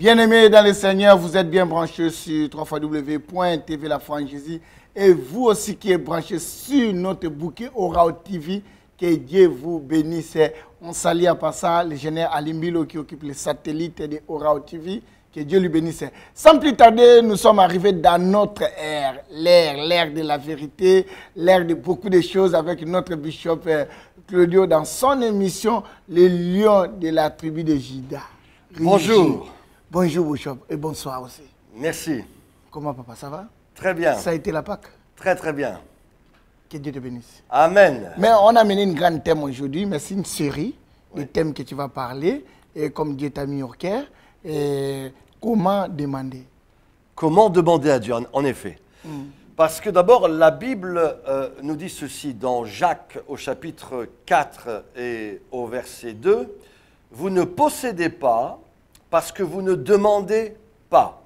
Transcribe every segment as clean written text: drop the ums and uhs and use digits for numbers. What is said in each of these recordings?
Bien-aimés dans le Seigneur, vous êtes bien branchés sur www.tvlafrangésie et vous aussi qui êtes branchés sur notre bouquet Orao TV, que Dieu vous bénisse. On salue à passant le général Alimbilo qui occupe les satellites de Orao TV. Que Dieu lui bénisse. Sans plus tarder, nous sommes arrivés dans notre ère, l'ère de la vérité, l'ère de beaucoup de choses avec notre bishop Claudio dans son émission Les Lions de la tribu de Juda. Bonjour. Bonjour bishop et bonsoir aussi. Merci. Comment papa, ça va? Très bien. Ça a été la Pâque? Très très bien. Que Dieu te bénisse. Amen. Mais on a mené une grande thème aujourd'hui, mais c'est une série de thèmes que tu vas parler, et comme Dieu t'a mis au cœur. Et comment demander? Comment demander à Dieu, en effet. Parce que d'abord, la Bible nous dit ceci dans Jacques au chapitre 4 et au verset 2. Vous ne possédez pas parce que vous ne demandez pas.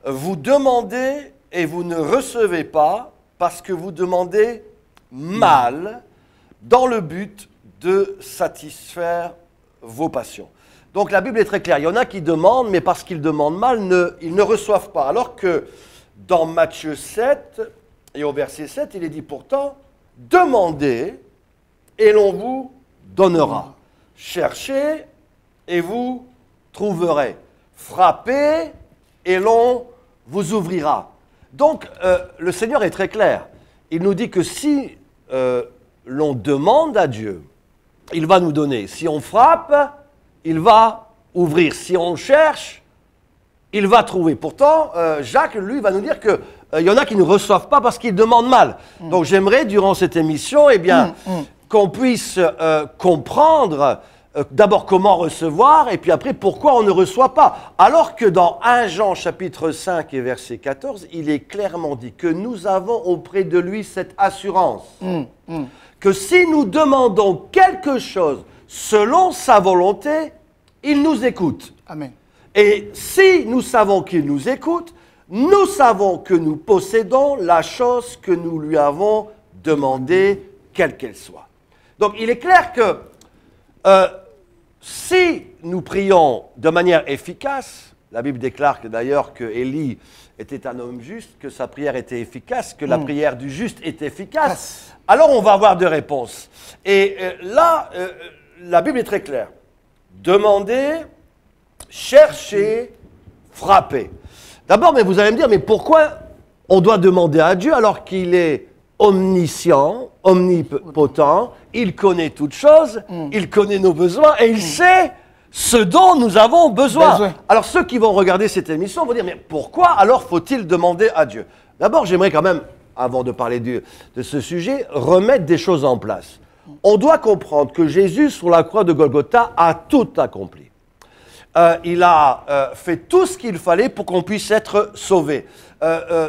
Vous demandez et vous ne recevez pas parce que vous demandez mal dans le but de satisfaire vos passions. Donc la Bible est très claire. Il y en a qui demandent, mais parce qu'ils demandent mal, ils ne reçoivent pas. Alors que dans Matthieu 7, et au verset 7, il est dit pourtant, demandez et l'on vous donnera. Cherchez et vous trouverez. Frappez et l'on vous ouvrira. Donc le Seigneur est très clair. Il nous dit que si l'on demande à Dieu, il va nous donner. Si on frappe, il va ouvrir. Si on cherche, il va trouver. Pourtant, Jacques, lui, va nous dire qu'il y en a qui ne reçoivent pas parce qu'ils demandent mal. Donc j'aimerais, durant cette émission, eh bien, qu'on puisse comprendre d'abord comment recevoir et puis après pourquoi on ne reçoit pas. Alors que dans 1 Jean chapitre 5 et verset 14, il est clairement dit que nous avons auprès de lui cette assurance que si nous demandons quelque chose selon sa volonté, il nous écoute. Amen. Et si nous savons qu'il nous écoute, nous savons que nous possédons la chose que nous lui avons demandée, quelle qu'elle soit. Donc il est clair que si nous prions de manière efficace, la Bible déclare que d'ailleurs que Élie était un homme juste, que sa prière était efficace, que la prière du juste est efficace, alors on va avoir de réponses. Et là, la Bible est très claire. Demandez, cherchez, frappez. D'abord, mais vous allez me dire, mais pourquoi on doit demander à Dieu alors qu'il est omniscient, omnipotent, il connaît toutes choses, il connaît nos besoins et il sait ce dont nous avons besoin. Alors ceux qui vont regarder cette émission vont dire, mais pourquoi alors faut-il demander à Dieu? D'abord, j'aimerais quand même, avant de parler de ce sujet, remettre des choses en place. On doit comprendre que Jésus, sur la croix de Golgotha, a tout accompli. Il a fait tout ce qu'il fallait pour qu'on puisse être sauvé.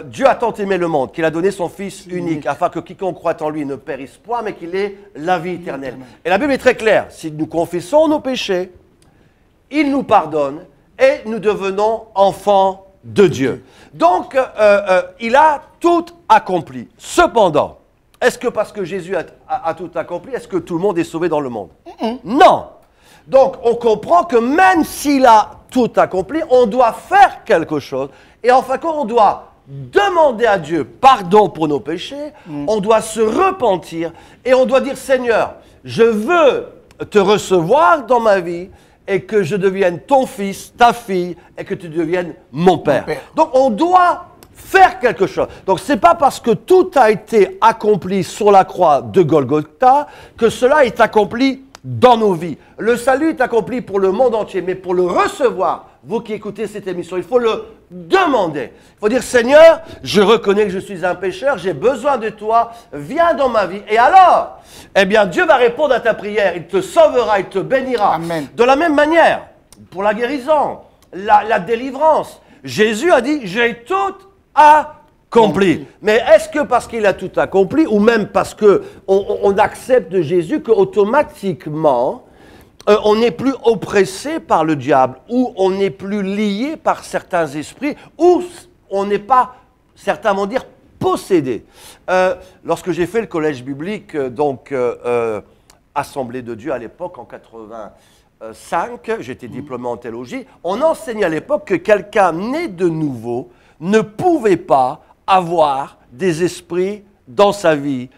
Dieu a tant aimé le monde qu'il a donné son Fils unique, afin que quiconque croit en lui ne périsse point, mais qu'il ait la vie éternelle. Et la Bible est très claire. Si nous confessons nos péchés, il nous pardonne et nous devenons enfants de Dieu. Donc, il a tout accompli. Cependant, est-ce que parce que Jésus a tout accompli, est-ce que tout le monde est sauvé dans le monde? Non. Donc, on comprend que même s'il a tout accompli, on doit faire quelque chose. Et en fin de compte, on doit demander à Dieu pardon pour nos péchés, on doit se repentir et on doit dire, Seigneur, je veux te recevoir dans ma vie et que je devienne ton fils, ta fille, et que tu deviennes mon père. Donc, on doit faire quelque chose. Donc, ce n'est pas parce que tout a été accompli sur la croix de Golgotha que cela est accompli dans nos vies. Le salut est accompli pour le monde entier, mais pour le recevoir, vous qui écoutez cette émission, il faut le demander. Il faut dire, Seigneur, je reconnais que je suis un pécheur, j'ai besoin de toi, viens dans ma vie. Et alors, eh bien, Dieu va répondre à ta prière, il te sauvera, il te bénira. Amen. De la même manière, pour la guérison, la délivrance, Jésus a dit, j'ai tout accompli. Mais est-ce que parce qu'il a tout accompli, ou même parce qu'on accepte de Jésus qu'automatiquement, on n'est plus oppressé par le diable, ou on n'est plus lié par certains esprits, ou on n'est pas, certains vont dire, possédé. Lorsque j'ai fait le collège biblique, Assemblée de Dieu à l'époque, en 5, j'étais diplômé en théologie, on enseignait à l'époque que quelqu'un né de nouveau ne pouvait pas avoir des esprits dans sa vie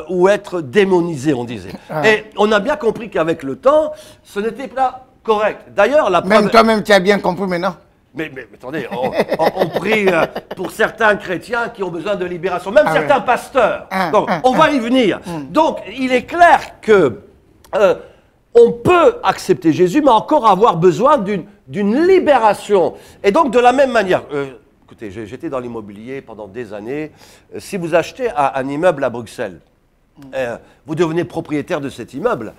ou être démonisé, on disait. Et on a bien compris qu'avec le temps, ce n'était pas correct. D'ailleurs, la preuve... Même toi-même, tu as bien compris maintenant. Mais attendez, on prie pour certains chrétiens qui ont besoin de libération, même certains pasteurs. Donc, on va y venir. Donc, il est clair que on peut accepter Jésus, mais encore avoir besoin d'une libération. Et donc, de la même manière, écoutez, j'étais dans l'immobilier pendant des années. Si vous achetez un immeuble à Bruxelles, vous devenez propriétaire de cet immeuble.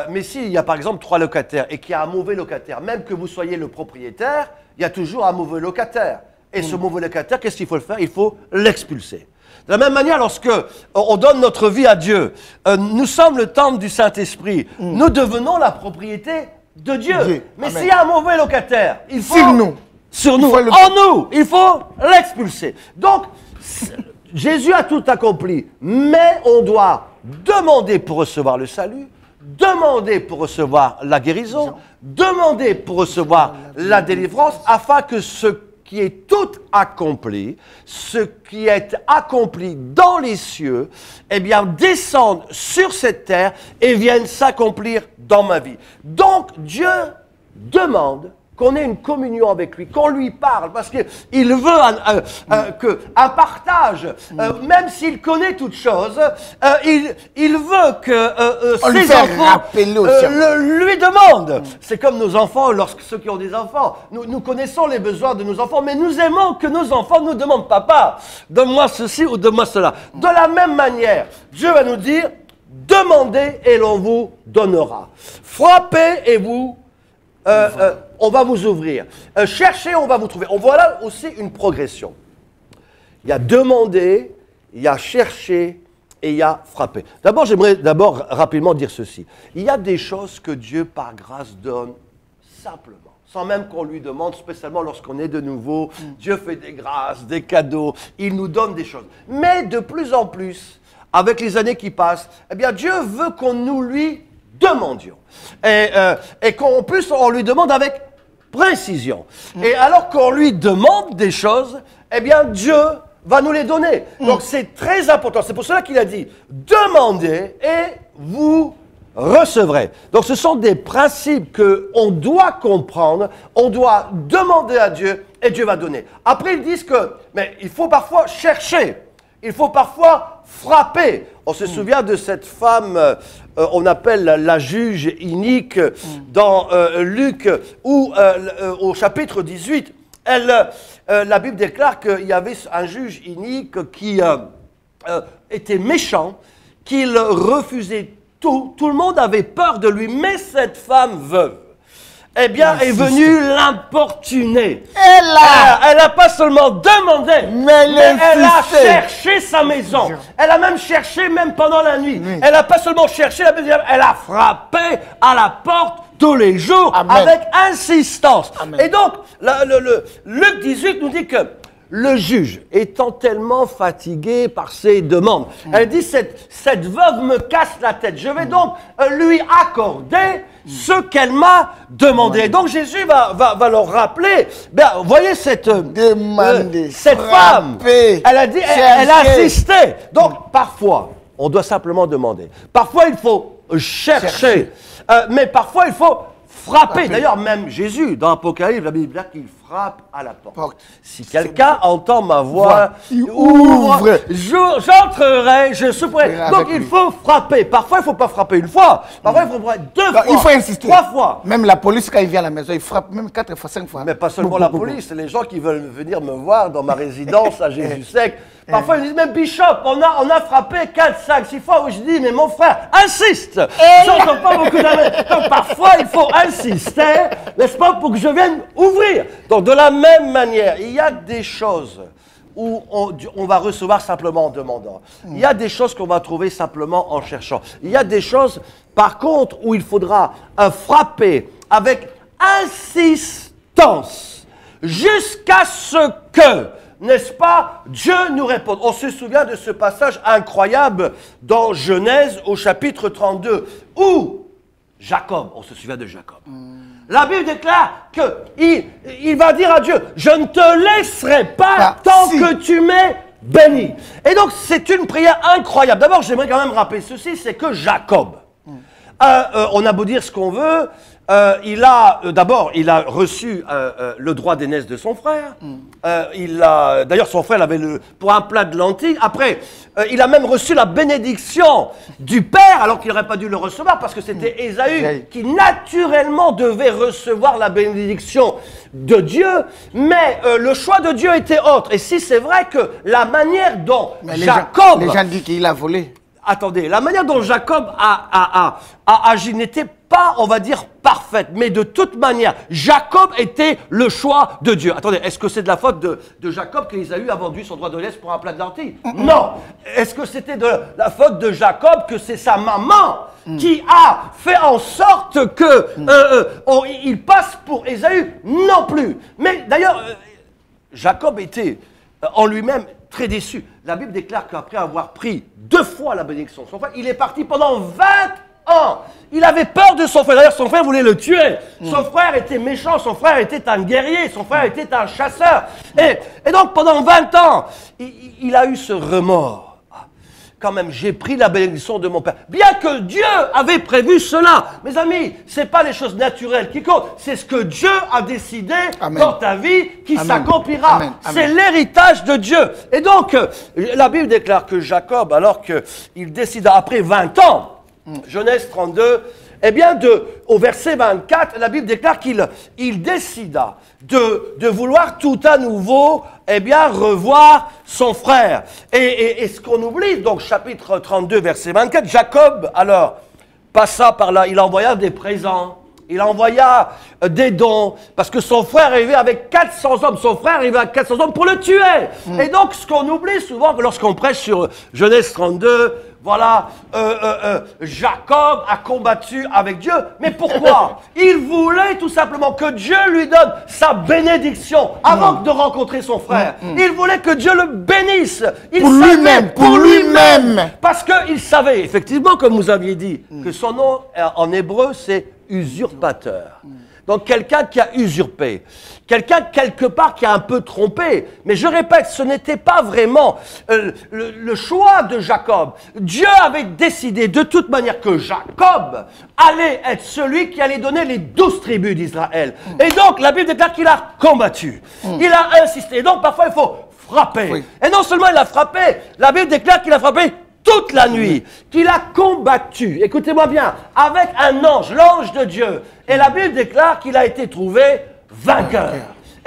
Mais s'il y a par exemple 3 locataires et qu'il y a un mauvais locataire, même que vous soyez le propriétaire, il y a toujours un mauvais locataire. Et ce mauvais locataire, qu'est-ce qu'il faut le faire? Il faut l'expulser. De la même manière, lorsque on donne notre vie à Dieu, nous sommes le temple du Saint-Esprit. Nous devenons la propriété de Dieu. Mais s'il y a un mauvais locataire, il faut... Sur nous, en nous, il faut l'expulser. Donc, Jésus a tout accompli. Mais on doit demander pour recevoir le salut, demander pour recevoir la guérison, demander pour recevoir la délivrance, afin que ce qui est tout accompli, ce qui est accompli dans les cieux, eh bien, descende sur cette terre et vienne s'accomplir dans ma vie. Donc, Dieu demande qu'on ait une communion avec lui, qu'on lui parle, parce qu'il veut un partage, même s'il connaît toutes choses, il veut que ses enfants lui demandent. C'est comme nos enfants, ceux qui ont des enfants, nous connaissons les besoins de nos enfants, mais nous aimons que nos enfants nous demandent, papa, donne-moi ceci ou donne-moi cela. De la même manière, Dieu va nous dire, demandez et l'on vous donnera. Frappez et vous... on va vous ouvrir. Cherchez, on va vous trouver. On voit là aussi une progression. Il y a demander, il y a chercher et il y a frapper. D'abord, j'aimerais rapidement dire ceci. Il y a des choses que Dieu, par grâce, donne simplement, sans même qu'on lui demande, spécialement lorsqu'on est de nouveau. Dieu fait des grâces, des cadeaux, il nous donne des choses. Mais de plus en plus, avec les années qui passent, eh bien, Dieu veut qu'on nous lui demandions. Et qu'en plus, on lui demande avec précision. Et alors qu'on lui demande des choses, eh bien, Dieu va nous les donner. Donc, c'est très important. C'est pour cela qu'il a dit, demandez et vous recevrez. Donc, ce sont des principes qu'on doit comprendre. On doit demander à Dieu et Dieu va donner. Après, ils disent mais il faut parfois chercher. Il faut parfois frapper. On se souvient de cette femme, on appelle la juge inique, dans Luc, où au chapitre 18, la Bible déclare qu'il y avait un juge inique qui était méchant, qu'il refusait tout. Tout le monde avait peur de lui, mais cette femme veuve, eh bien, est venue l'importuner. Elle n'a pas seulement demandé, mais elle a cherché sa maison. Elle a même cherché, même pendant la nuit. Elle n'a pas seulement cherché, elle a frappé à la porte tous les jours avec insistance. Et donc, Luc 18 nous dit que le juge, étant tellement fatigué par ses demandes, elle dit, cette veuve me casse la tête. Je vais donc lui accorder ce qu'elle m'a demandé. Donc Jésus va leur rappeler, vous voyez cette femme, elle a dit, elle a insisté. Donc parfois, on doit simplement demander. Parfois, il faut chercher. Mais parfois, il faut frapper. D'ailleurs, même Jésus, dans l'Apocalypse, la Bible dit qu'il frappe à la porte. Si quelqu'un entend ma voix, ouvre, j'entrerai, je souperai. Donc, il faut frapper. Parfois, il ne faut pas frapper une fois. Parfois, il faut frapper 2 fois. Il faut insister. 3 fois. Même la police, quand il vient à la maison, il frappe même 4 fois, 5 fois. Mais pas seulement la police, c'est les gens qui veulent venir me voir dans ma résidence à Jésus-Sec. Parfois, ils disent, mais Bishop, on a frappé 4, 5, 6 fois. Où je dis, mais mon frère, insiste. J'entends pas beaucoup d'amis. Donc, parfois, il faut insister, n'est-ce pas, pour que je vienne ouvrir. Donc, de la même manière, il y a des choses où on va recevoir simplement en demandant. Il y a des choses qu'on va trouver simplement en cherchant. Il y a des choses, par contre, où il faudra frapper avec insistance jusqu'à ce que, n'est-ce pas, Dieu nous réponde. On se souvient de ce passage incroyable dans Genèse au chapitre 32, où Jacob, on se souvient de Jacob. La Bible déclare qu'il va dire à Dieu, je ne te laisserai pas tant que tu m'es béni. Et donc c'est une prière incroyable. D'abord j'aimerais quand même rappeler ceci, c'est que Jacob, on a beau dire ce qu'on veut, d'abord il a reçu le droit d'aînesse de son frère. D'ailleurs son frère avait pour un plat de lentilles. Après il a même reçu la bénédiction du père alors qu'il n'aurait pas dû le recevoir parce que c'était Ésaü qui naturellement devait recevoir la bénédiction de Dieu. Mais le choix de Dieu était autre. Et si c'est vrai que la manière dont Jacob... Les gens disent qu'il a volé. Attendez, la manière dont Jacob a agi n'était pas, on va dire, parfaite. Mais de toute manière, Jacob était le choix de Dieu. Attendez, est-ce que c'est de la faute de Jacob qu'Ésaü a vendu son droit de l'aise pour un plat de lentilles? Non. Est-ce que c'était de la faute de Jacob que c'est sa maman qui a fait en sorte que il passe pour Ésaü? Non plus. Mais d'ailleurs, Jacob était en lui-même très déçu. La Bible déclare qu'après avoir pris 2 fois la bénédiction de son frère, il est parti pendant 20 ans. Il avait peur de son frère. D'ailleurs, son frère voulait le tuer. Son frère était méchant, son frère était un guerrier, son frère était un chasseur. Et donc, pendant 20 ans, il a eu ce remords. Quand même, j'ai pris la bénédiction de mon père. Bien que Dieu avait prévu cela. Mes amis, ce n'est pas les choses naturelles qui comptent. C'est ce que Dieu a décidé dans ta vie qui s'accomplira. C'est l'héritage de Dieu. Et donc, la Bible déclare que Jacob, alors qu'il décida après 20 ans, Genèse 32, eh bien, au verset 24, la Bible déclare qu'il décida de vouloir tout à nouveau, eh bien, revoir son frère. Et ce qu'on oublie, donc, chapitre 32, verset 24, Jacob, alors, passa par là, il envoya des présents, il envoya des dons, parce que son frère arrivait avec 400 hommes, son frère arrivait avec 400 hommes pour le tuer. Et donc, ce qu'on oublie souvent, lorsqu'on prêche sur Genèse 32, voilà, Jacob a combattu avec Dieu. Mais pourquoi? Il voulait tout simplement que Dieu lui donne sa bénédiction avant de rencontrer son frère. Il voulait que Dieu le bénisse. Pour lui-même. Parce qu'il savait, effectivement, comme vous aviez dit, que son nom en hébreu, c'est usurpateur. Donc quelqu'un qui a usurpé, quelqu'un quelque part qui a un peu trompé. Mais je répète, ce n'était pas vraiment le choix de Jacob. Dieu avait décidé de toute manière que Jacob allait être celui qui allait donner les 12 tribus d'Israël. Et donc la Bible déclare qu'il a combattu, il a insisté. Et donc parfois il faut frapper. Et non seulement il a frappé, la Bible déclare qu'il a frappé toute la nuit, qu'il a combattu, écoutez-moi bien, avec un ange, l'ange de Dieu. Et la Bible déclare qu'il a été trouvé vainqueur.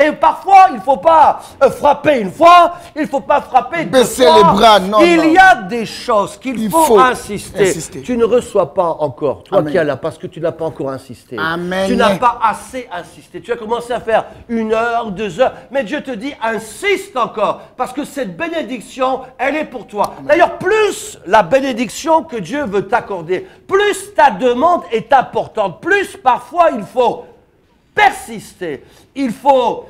Et parfois, il ne faut pas frapper une fois, il ne faut pas frapper deux fois. Baisser les bras, non. Il y a des choses qu'il faut insister. Tu ne reçois pas encore, toi qui es là, parce que tu n'as pas encore insisté. Amen. Tu n'as pas assez insisté. Tu as commencé à faire 1 heure, 2 heures, mais Dieu te dit, insiste encore, parce que cette bénédiction, elle est pour toi. D'ailleurs, plus la bénédiction que Dieu veut t'accorder, plus ta demande est importante, plus parfois il faut persister, il faut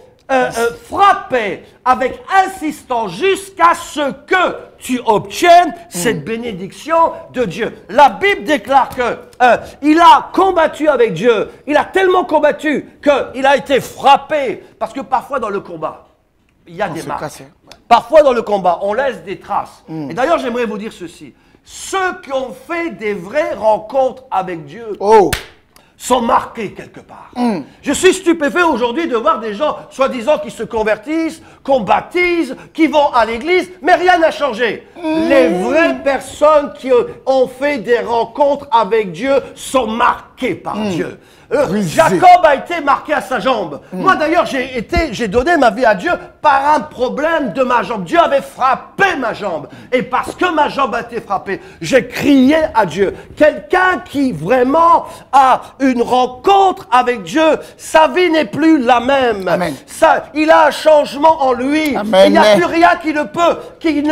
frapper avec insistance jusqu'à ce que tu obtiennes cette bénédiction de Dieu. La Bible déclare qu'il a combattu avec Dieu, il a tellement combattu qu'il a été frappé, parce que parfois dans le combat, il y a des marques. Parfois dans le combat, on laisse des traces. Et d'ailleurs, j'aimerais vous dire ceci, ceux qui ont fait des vraies rencontres avec Dieu, sont marqués quelque part. Je suis stupéfait aujourd'hui de voir des gens, soi-disant, qui se convertissent, qu'on baptise, qui vont à l'église, mais rien n'a changé. Les vraies personnes qui ont fait des rencontres avec Dieu sont marquées par Dieu. Jacob a été marqué à sa jambe. Moi d'ailleurs, j'ai donné ma vie à Dieu par un problème de ma jambe. Dieu avait frappé ma jambe. Et parce que ma jambe a été frappée, j'ai crié à Dieu. Quelqu'un qui vraiment a une rencontre avec Dieu, sa vie n'est plus la même. Amen. Il a un changement en lui. Amen. Il n'y a plus rien qui ne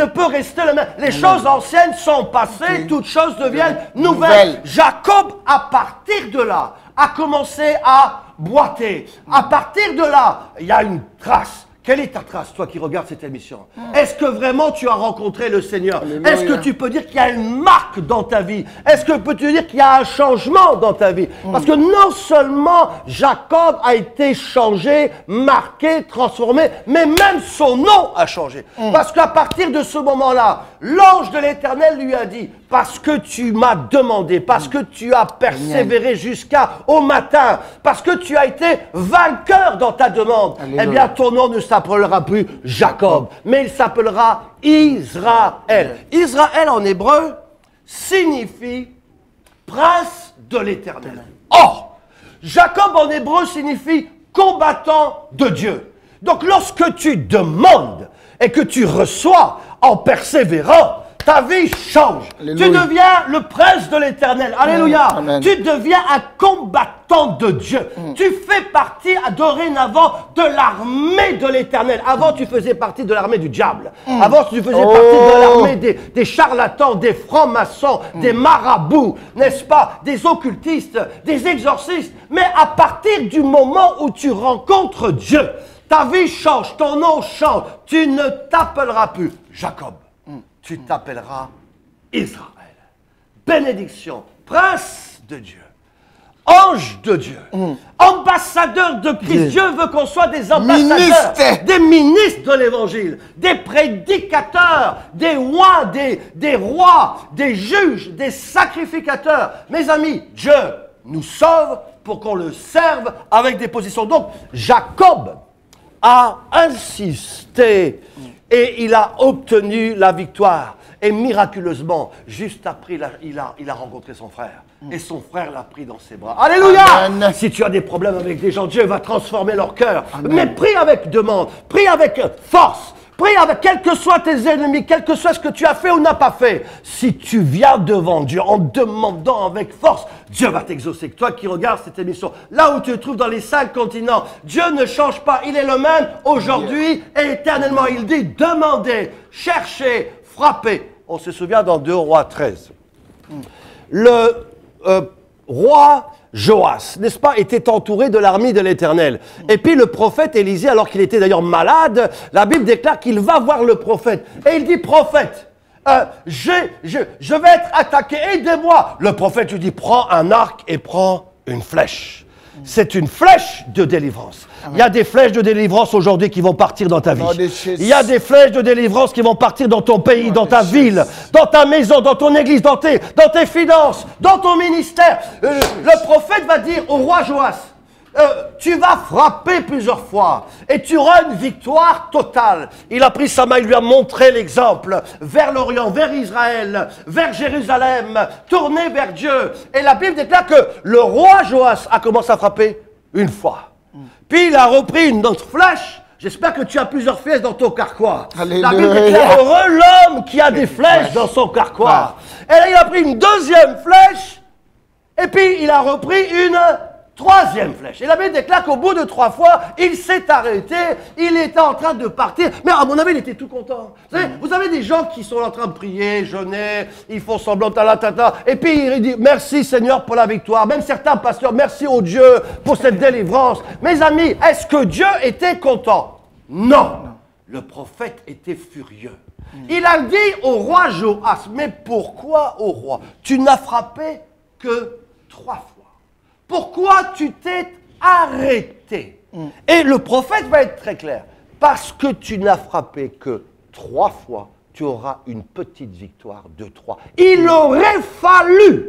peut rester le même. Les choses anciennes sont passées, toutes choses deviennent nouvelles. Jacob, à partir de là, a commencé à boiter. À partir de là, il y a une trace. Quelle est ta trace, toi qui regardes cette émission? Est-ce que vraiment tu as rencontré le Seigneur? Est-ce que tu peux dire qu'il y a une marque dans ta vie? Est-ce que peux-tu dire qu'il y a un changement dans ta vie? Parce que non seulement Jacob a été changé, marqué, transformé, mais même son nom a changé. Parce qu'à partir de ce moment-là, l'ange de l'Éternel lui a dit, parce que tu m'as demandé, parce que tu as persévéré jusqu'au matin, parce que tu as été vainqueur dans ta demande, eh bien ton nom ne s'appellera plus Jacob, mais il s'appellera Israël. Israël en hébreu signifie prince de l'Éternel. Or, Jacob en hébreu signifie combattant de Dieu. Donc lorsque tu demandes et que tu reçois en persévérant, ta vie change. Alléluia. Tu deviens le prince de l'Éternel. Alléluia. Amen. Tu deviens un combattant de Dieu. Tu fais partie dorénavant de l'armée de l'Éternel. Avant, tu faisais partie de l'armée du diable. Avant, tu faisais partie de l'armée des charlatans, des francs-maçons, des marabouts, n'est-ce pas, des occultistes, des exorcistes. Mais à partir du moment où tu rencontres Dieu, ta vie change, ton nom change. Tu ne t'appelleras plus Jacob. Tu t'appelleras Israël. Bénédiction, prince de Dieu, ange de Dieu, ambassadeur de Christ. Dieu veut qu'on soit des ambassadeurs, des ministres de l'Évangile, des prédicateurs, des rois, des rois, des juges, des sacrificateurs. Mes amis, Dieu nous sauve pour qu'on le serve avec des positions. Donc, Jacob a insisté et il a obtenu la victoire. Et miraculeusement, juste après, il a rencontré son frère. Et son frère l'a pris dans ses bras. Alléluia! Amen. Si tu as des problèmes avec des gens, Dieu va transformer leur cœur. Amen. Mais prie avec demande, prie avec force. Prie avec, quels que soient tes ennemis, quel que soit ce que tu as fait ou n'as pas fait. Si tu viens devant Dieu en demandant avec force, Dieu va t'exaucer. Toi qui regardes cette émission, là où tu te trouves dans les 5 continents, Dieu ne change pas. Il est le même aujourd'hui et éternellement. Il dit, demandez, cherchez, frappez. On se souvient dans 2 Rois 13. Le roi Joas, n'est-ce pas, était entouré de l'armée de l'Éternel. Et puis le prophète Élisée, alors qu'il était d'ailleurs malade, la Bible déclare qu'il va voir le prophète. Et il dit, prophète, je vais être attaqué, aidez-moi. Le prophète lui dit, prends un arc et prends une flèche. C'est une flèche de délivrance. Amen. Il y a des flèches de délivrance aujourd'hui qui vont partir dans ta vie. Il y a des flèches de délivrance qui vont partir dans ton pays, dans ta ville, dans ta maison, dans ton église, dans tes finances, dans ton ministère. Le prophète va dire au roi Joas, tu vas frapper plusieurs fois et tu auras une victoire totale. Il a pris sa main, il lui a montré l'exemple vers l'Orient, vers Israël, vers Jérusalem, tourné vers Dieu. Et la Bible déclare que le roi Joas a commencé à frapper une fois. Puis il a repris une autre flèche. J'espère que tu as plusieurs flèches dans ton carquois. Alléluia. La Bible déclare heureux l'homme qui a des flèches dans son carquois. Et là il a pris une deuxième flèche et puis il a repris une troisième flèche. Et la Bible déclare qu'au bout de 3 fois, il s'est arrêté, il était en train de partir. Mais à mon avis, il était tout content. Vous avez des gens qui sont en train de prier, jeûner, ils font semblant, et puis il dit, merci Seigneur pour la victoire. Même certains pasteurs, merci au Dieu pour cette délivrance. Mes amis, est-ce que Dieu était content? Non. Le prophète était furieux. Il a dit au roi Joas, mais pourquoi au roi? Tu n'as frappé que 3 fois. Pourquoi tu t'es arrêté? Et le prophète va être très clair. Parce que tu n'as frappé que 3 fois, tu auras une petite victoire de 3. Il aurait fallu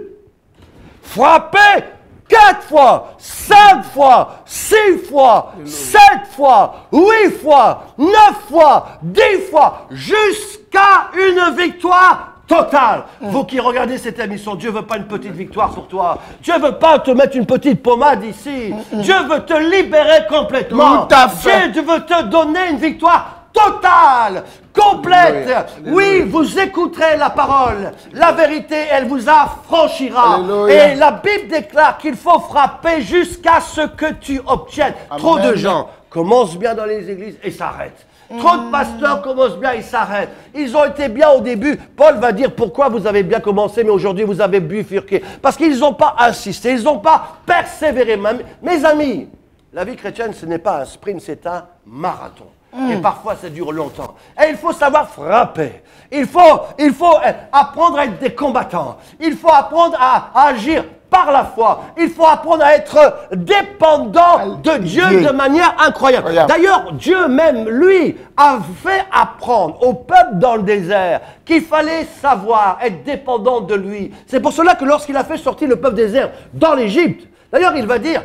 frapper 4 fois, 5 fois, 6 fois, 7 fois, 8 fois, 9 fois, 10 fois, jusqu'à une victoire total. Vous qui regardez cette émission, Dieu ne veut pas une petite victoire pour toi. Dieu ne veut pas te mettre une petite pommade ici. Dieu veut te libérer complètement. Tout à fait. Dieu veut te donner une victoire totale, complète. Alléluia. Oui, vous écouterez la parole. La vérité, elle vous affranchira. Alléluia. Et la Bible déclare qu'il faut frapper jusqu'à ce que tu obtiennes. Amen. Trop de gens commencent bien dans les églises et s'arrêtent. Trop de pasteurs commencent bien, ils s'arrêtent. Ils ont été bien au début. Paul va dire pourquoi vous avez bien commencé, mais aujourd'hui vous avez bifurqué. Parce qu'ils n'ont pas insisté, ils n'ont pas persévéré. Mes amis, la vie chrétienne, ce n'est pas un sprint, c'est un marathon. Et parfois, ça dure longtemps. Et il faut savoir frapper. Il faut apprendre à être des combattants. Il faut apprendre à agir par la foi. Il faut apprendre à être dépendant de Dieu de manière incroyable. D'ailleurs, Dieu même, lui, a fait apprendre au peuple dans le désert qu'il fallait savoir être dépendant de lui. C'est pour cela que lorsqu'il a fait sortir le peuple désert dans l'Égypte, d'ailleurs, il va dire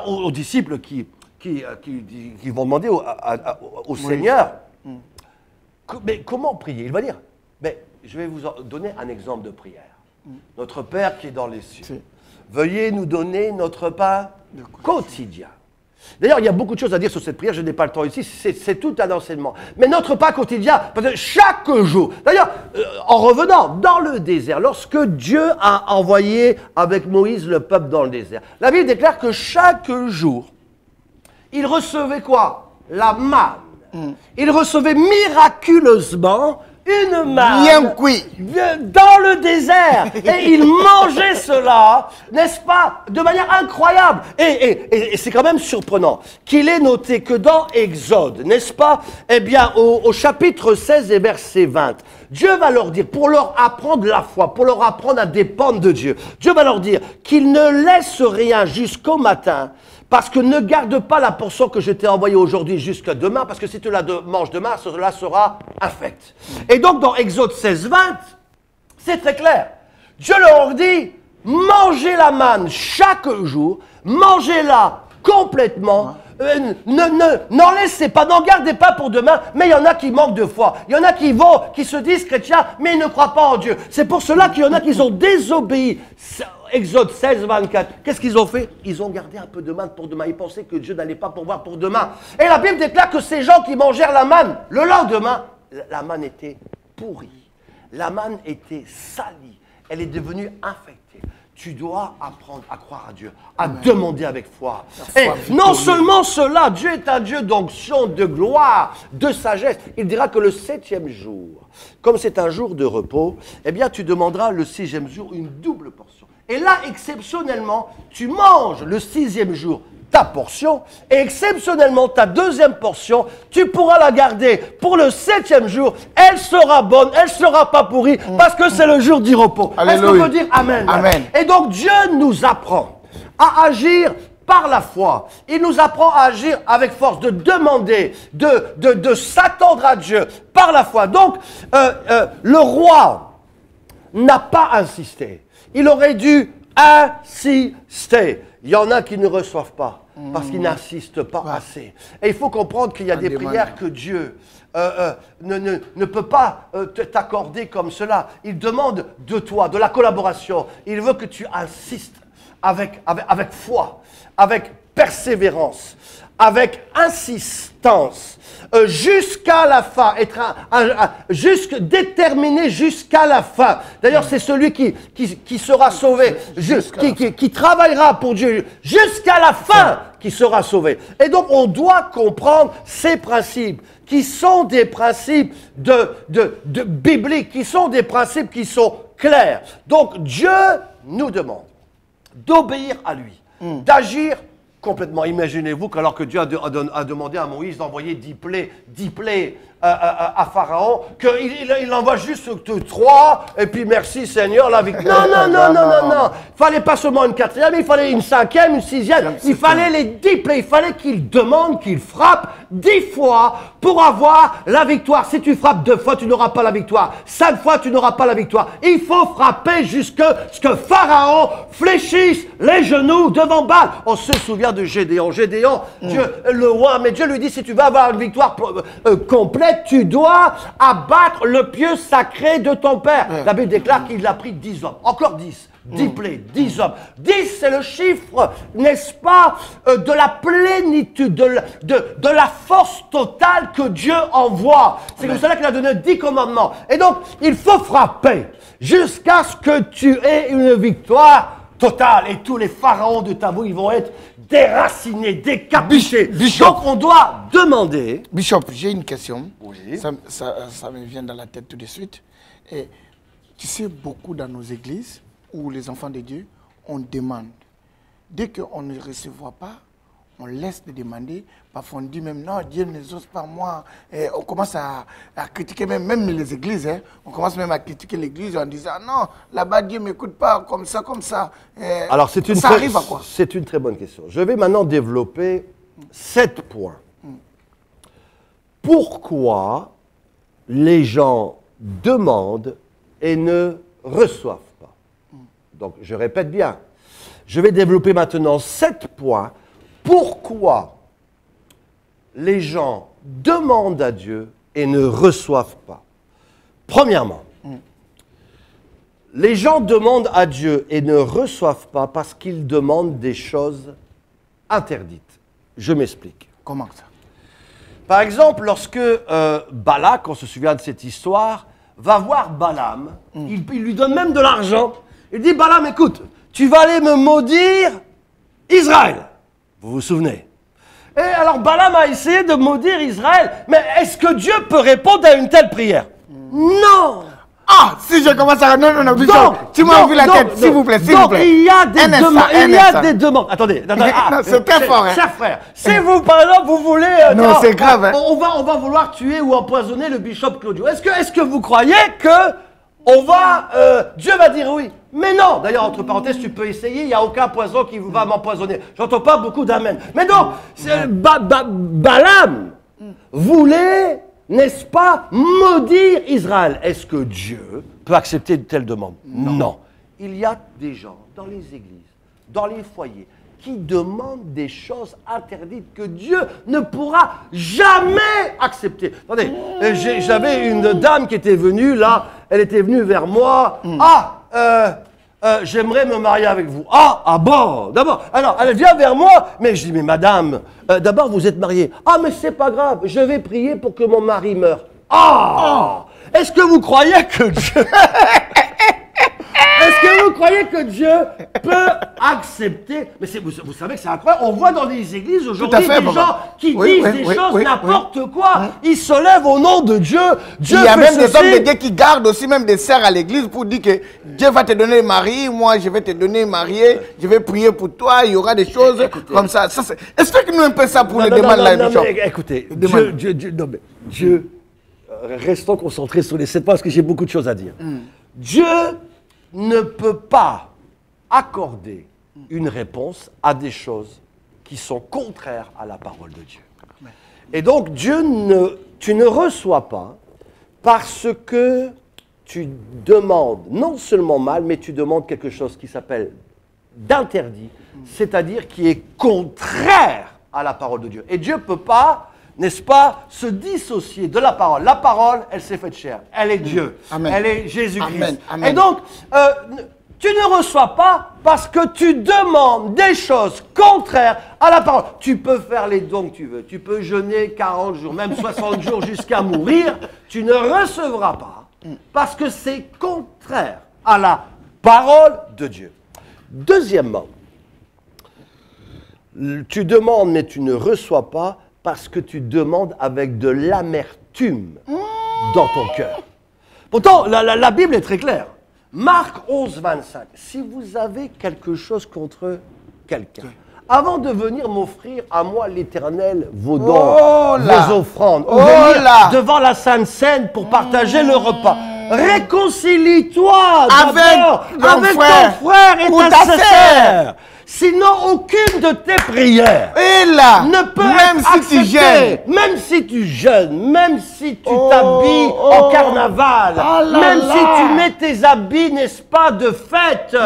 aux disciples qui vont demander au Seigneur, mais comment prier? Il va dire, mais je vais vous donner un exemple de prière. Notre Père qui est dans les cieux, veuillez nous donner notre pain quotidien. D'ailleurs, il y a beaucoup de choses à dire sur cette prière, je n'ai pas le temps ici, c'est tout un enseignement. Mais notre pain quotidien, parce que chaque jour, d'ailleurs, en revenant dans le désert, lorsque Dieu a envoyé avec Moïse le peuple dans le désert, la Bible déclare que chaque jour, il recevait quoi? La manne. Il recevait miraculeusement une manne dans le désert. Et il mangeait cela, n'est-ce pas, de manière incroyable. Et c'est quand même surprenant qu'il est noté que dans Exode, n'est-ce pas, eh bien, au chapitre 16 et verset 20, Dieu va leur dire, pour leur apprendre la foi, pour leur apprendre à dépendre de Dieu, Dieu va leur dire qu'ils ne laissent rien jusqu'au matin, parce que ne garde pas la portion que je t'ai envoyée aujourd'hui jusqu'à demain, parce que si tu la manges demain, cela sera infect. Et donc dans Exode 16, 20, c'est très clair. Dieu leur dit, mangez la manne chaque jour, mangez-la complètement, n'en laissez pas, n'en gardez pas pour demain, mais il y en a qui manquent de foi. Il y en a qui se disent chrétiens, mais ils ne croient pas en Dieu. C'est pour cela qu'il y en a qui ont désobéi. Exode 16, 24. Qu'est-ce qu'ils ont fait? Ils ont gardé un peu de manne pour demain. Ils pensaient que Dieu n'allait pas pourvoir pour demain. Et la Bible déclare que ces gens qui mangèrent la manne, le lendemain, la manne était pourrie. La manne était salie. Elle est devenue infectée. Tu dois apprendre à croire à Dieu, à demander avec foi. Et non seulement cela, Dieu est un Dieu d'onction, de gloire, de sagesse. Il dira que le 7e jour, comme c'est un jour de repos, eh bien tu demanderas le 6e jour une double portion. Et là, exceptionnellement, tu manges le 6e jour ta portion, et exceptionnellement, ta deuxième portion, tu pourras la garder pour le 7e jour. Elle sera bonne, elle ne sera pas pourrie, parce que c'est le jour du repos. Est-ce qu'on peut dire Amen? Amen. Et donc, Dieu nous apprend à agir par la foi. Il nous apprend à agir avec force, de demander, de s'attendre à Dieu par la foi. Donc, le roi n'a pas insisté. Il aurait dû insister. Il y en a qui ne reçoivent pas parce qu'ils n'insistent pas assez. Et il faut comprendre qu'il y a des prières que Dieu ne peut pas t'accorder comme cela. Il demande de toi, de la collaboration. Il veut que tu insistes avec foi, avec persévérance, avec insistance, jusqu'à la fin, déterminé jusqu'à la fin. D'ailleurs, c'est celui qui sera sauvé, qui travaillera pour Dieu jusqu'à la fin, qui sera sauvé. Et donc, on doit comprendre ces principes, qui sont des principes bibliques, qui sont des principes qui sont clairs. Donc, Dieu nous demande d'obéir à lui, d'agir complètement. Imaginez-vous qu'alors que Dieu a demandé à Moïse d'envoyer 10 plaies à Pharaon, qu'il envoie juste 3, et puis merci Seigneur, la victoire. Non. Il fallait pas seulement une 4e, il fallait une 5e, une 6e. Il fallait les 10 plaies. Il fallait qu'il demande, qu'il frappe 10 fois pour avoir la victoire. Si tu frappes 2 fois, tu n'auras pas la victoire. 5 fois, tu n'auras pas la victoire. Il faut frapper jusqu'à ce que Pharaon fléchisse les genoux devant Baal. On se souvient de Gédéon. Gédéon, Dieu, le roi, mais Dieu lui dit, si tu veux avoir une victoire complète, tu dois abattre le pieu sacré de ton père. La Bible déclare qu'il a pris 10 hommes. Encore 10. 10 plaies, 10 hommes. 10, c'est le chiffre, n'est-ce pas, de la plénitude, de la force totale que Dieu envoie. C'est comme cela qu'il a donné 10 commandements. Et donc, il faut frapper jusqu'à ce que tu aies une victoire totale. Et tous les pharaons de ta bouche, ils vont être déracinés, décapités. Donc, on doit demander... Bishop, j'ai une question. Oui. Ça me vient dans la tête tout de suite. Et tu sais, beaucoup dans nos églises, où les enfants de Dieu, on demande. Dès qu'on ne recevra pas, on laisse de demander. Parfois, on dit même, non, Dieu ne n'ose pas moi. Et on commence à critiquer même les églises. Hein. On commence même à critiquer l'église en disant, non, là-bas, Dieu ne m'écoute pas, comme ça, comme ça. Alors, ça arrive à quoi? C'est une très bonne question. Je vais maintenant développer 7 points. Pourquoi les gens demandent et ne reçoivent pas? Donc, je répète bien. Je vais développer maintenant 7 points. Pourquoi les gens demandent à Dieu et ne reçoivent pas? Premièrement, les gens demandent à Dieu et ne reçoivent pas parce qu'ils demandent des choses interdites. Je m'explique. Comment ça? Par exemple, lorsque Balak, on se souvient de cette histoire, va voir Balaam, il lui donne même de l'argent. Il dit, Balaam, écoute, tu vas aller me maudire Israël. Vous vous souvenez? Et alors Balaam a essayé de maudire Israël. Mais est-ce que Dieu peut répondre à une telle prière? Non! Ah, si je commence à... Non, Bishop, tu m'as envie la tête, s'il vous plaît, s'il vous plaît. Il y a des demandes. Attendez, c'est très fort, hein. Cher frère, si vous, par exemple, vous voulez... non, c'est grave, hein. On va vouloir tuer ou empoisonner le bishop Claudio. Est-ce que vous croyez que Dieu va dire oui? Mais non. D'ailleurs, entre parenthèses, tu peux essayer, il n'y a aucun poison qui va m'empoisonner. J'entends pas beaucoup d'amen. Mais donc, Balaam voulait... n'est-ce pas, maudire Israël. Est-ce que Dieu peut accepter de telles demandes? Non. Il y a des gens dans les églises, dans les foyers, qui demandent des choses interdites que Dieu ne pourra jamais accepter. Attendez, j'avais une dame qui était venue, là, elle était venue vers moi. J'aimerais me marier avec vous. Ah bon, d'abord. Alors, elle vient vers moi, mais je dis, mais madame, d'abord, vous êtes mariée. Ah, mais c'est pas grave, je vais prier pour que mon mari meure. Est-ce que vous croyez que Dieu... Est-ce que vous croyez que Dieu peut accepter? Mais vous savez que c'est incroyable. On voit dans les églises aujourd'hui des gens qui disent des choses n'importe quoi. Ils se lèvent au nom de Dieu. Il y a même des hommes de Dieu qui gardent aussi même des sœurs à l'église pour dire que Dieu va te donner mari, moi je vais te donner marié, je vais prier pour toi, il y aura des choses comme ça. Explique-nous un peu ça pour les demandes là, Bishop. Écoutez, Dieu, restons concentrés sur les 7 points parce que j'ai beaucoup de choses à dire. Dieu ne peut pas accorder une réponse à des choses qui sont contraires à la parole de Dieu. Et donc, tu ne reçois pas parce que tu demandes non seulement mal, mais tu demandes quelque chose qui s'appelle d'interdit, c'est-à-dire qui est contraire à la parole de Dieu. Et Dieu ne peut pas, n'est-ce pas, se dissocier de la parole. La parole, elle s'est faite chair. Elle est Dieu. Amen. Elle est Jésus-Christ. Amen. Et donc, tu ne reçois pas parce que tu demandes des choses contraires à la parole. Tu peux faire les dons que tu veux. Tu peux jeûner 40 jours, même 60 jours jusqu'à mourir. Tu ne recevras pas parce que c'est contraire à la parole de Dieu. Deuxièmement, tu demandes mais tu ne reçois pas parce que tu demandes avec de l'amertume dans ton cœur. Pourtant, la Bible est très claire. Marc 11, 25. Si vous avez quelque chose contre quelqu'un, avant de venir m'offrir à moi l'Éternel vos dons, vos offrandes, ou venir devant la Sainte Seine pour partager le repas, réconcilie-toi d'abord avec ton frère et ta sœur. Sinon, aucune de tes prières ne peut être acceptée. Même si tu jeûnes, même si tu t'habilles en carnaval, même si tu mets tes habits, n'est-ce pas, de fête,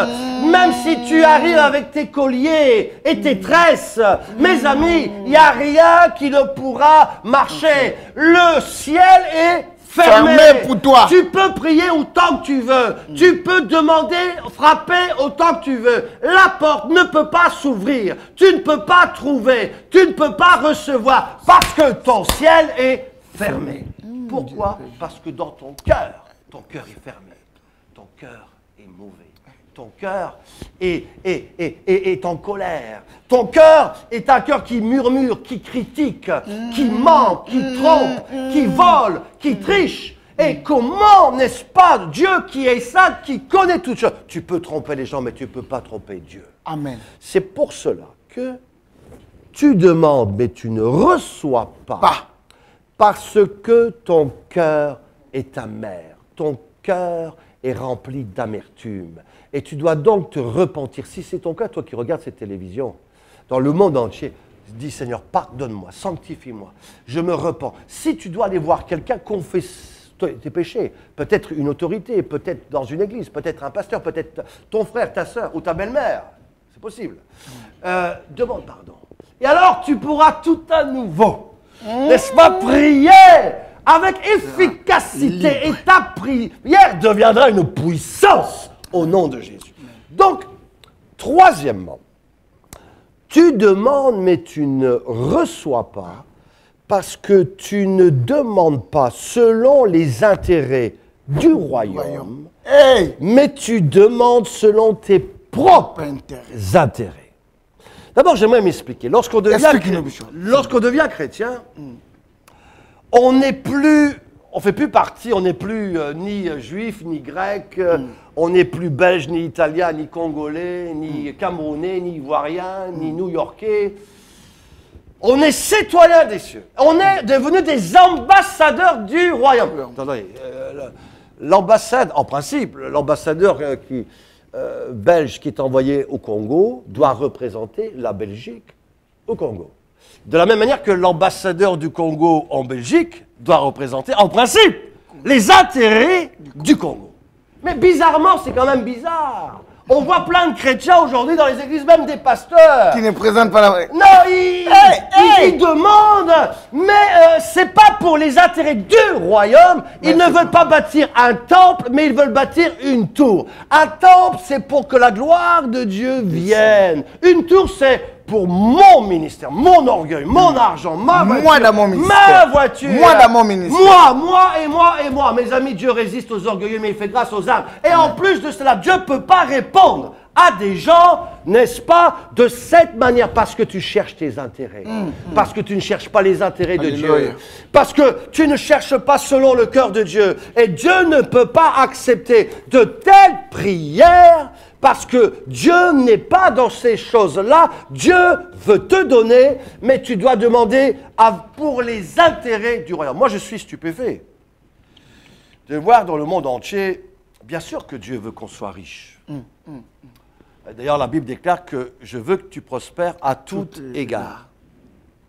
même si tu arrives avec tes colliers et tes tresses, mes amis, il n'y a rien qui ne pourra marcher. Le ciel est fermé pour toi. Tu peux prier autant que tu veux. Tu peux demander, frapper autant que tu veux. La porte ne peut pas s'ouvrir. Tu ne peux pas trouver. Tu ne peux pas recevoir parce que ton ciel est fermé. Pourquoi? Parce que dans ton cœur est fermé. Ton cœur est mauvais. Ton cœur est en colère. Ton cœur est un cœur qui murmure, qui critique, qui ment, qui trompe, qui vole, qui triche. Et comment, n'est-ce pas, Dieu qui est saint, qui connaît toutes choses. Tu peux tromper les gens, mais tu ne peux pas tromper Dieu. Amen. C'est pour cela que Tu demandes, mais tu ne reçois pas. Parce que ton cœur est amer. Ton cœur est rempli d'amertume. Et tu dois donc te repentir. Si c'est ton cas, toi qui regardes cette télévision, dans le monde entier, dis Seigneur, pardonne-moi, sanctifie-moi, je me repens. Si tu dois aller voir quelqu'un, confesse tes péchés, peut-être une autorité, peut-être dans une église, peut-être un pasteur, peut-être ton frère, ta soeur ou ta belle-mère, c'est possible. Demande pardon. Et alors tu pourras tout à nouveau, n'est-ce pas, prier avec efficacité. Et ta prière deviendra une puissance au nom de Jésus. Donc, troisièmement, tu demandes mais tu ne reçois pas parce que tu ne demandes pas selon les intérêts du royaume, mais tu demandes selon tes propres intérêts. D'abord, j'aimerais m'expliquer. Lorsqu'on devient chrétien, on n'est plus, on fait plus partie, on n'est plus ni juif, ni grec, on n'est plus belge, ni italien, ni congolais, ni camerounais, ni ivoirien, ni new-yorkais. On est citoyen des cieux. On est devenus des ambassadeurs du royaume. Attendez, l'ambassade, en principe, l'ambassadeur belge qui est envoyé au Congo doit représenter la Belgique au Congo. De la même manière que l'ambassadeur du Congo en Belgique doit représenter, en principe, les intérêts du Congo. Mais bizarrement, c'est quand même bizarre. On voit plein de chrétiens aujourd'hui dans les églises, même des pasteurs. Qui ne présentent pas la... Non, ils demandent, mais c'est pas pour les intérêts du royaume. Ils ne veulent pas bâtir un temple, mais ils veulent bâtir une tour. Un temple, c'est pour que la gloire de Dieu vienne. Une tour, c'est pour mon ministère, mon orgueil, mon argent, ma voiture. Moi dans mon ministère. Ma voiture. Moi dans mon ministère. Moi. Mes amis, Dieu résiste aux orgueilleux, mais il fait grâce aux âmes. Et en plus de cela, Dieu ne peut pas répondre à des gens, n'est-ce pas, de cette manière, parce que tu cherches tes intérêts, parce que tu ne cherches pas les intérêts de Dieu, parce que tu ne cherches pas selon le cœur de Dieu. Et Dieu ne peut pas accepter de telles prières, parce que Dieu n'est pas dans ces choses-là. Dieu veut te donner, mais tu dois demander pour les intérêts du royaume. Moi, je suis stupéfait de voir dans le monde entier, bien sûr que Dieu veut qu'on soit riche. D'ailleurs, la Bible déclare que je veux que tu prospères à tout égard.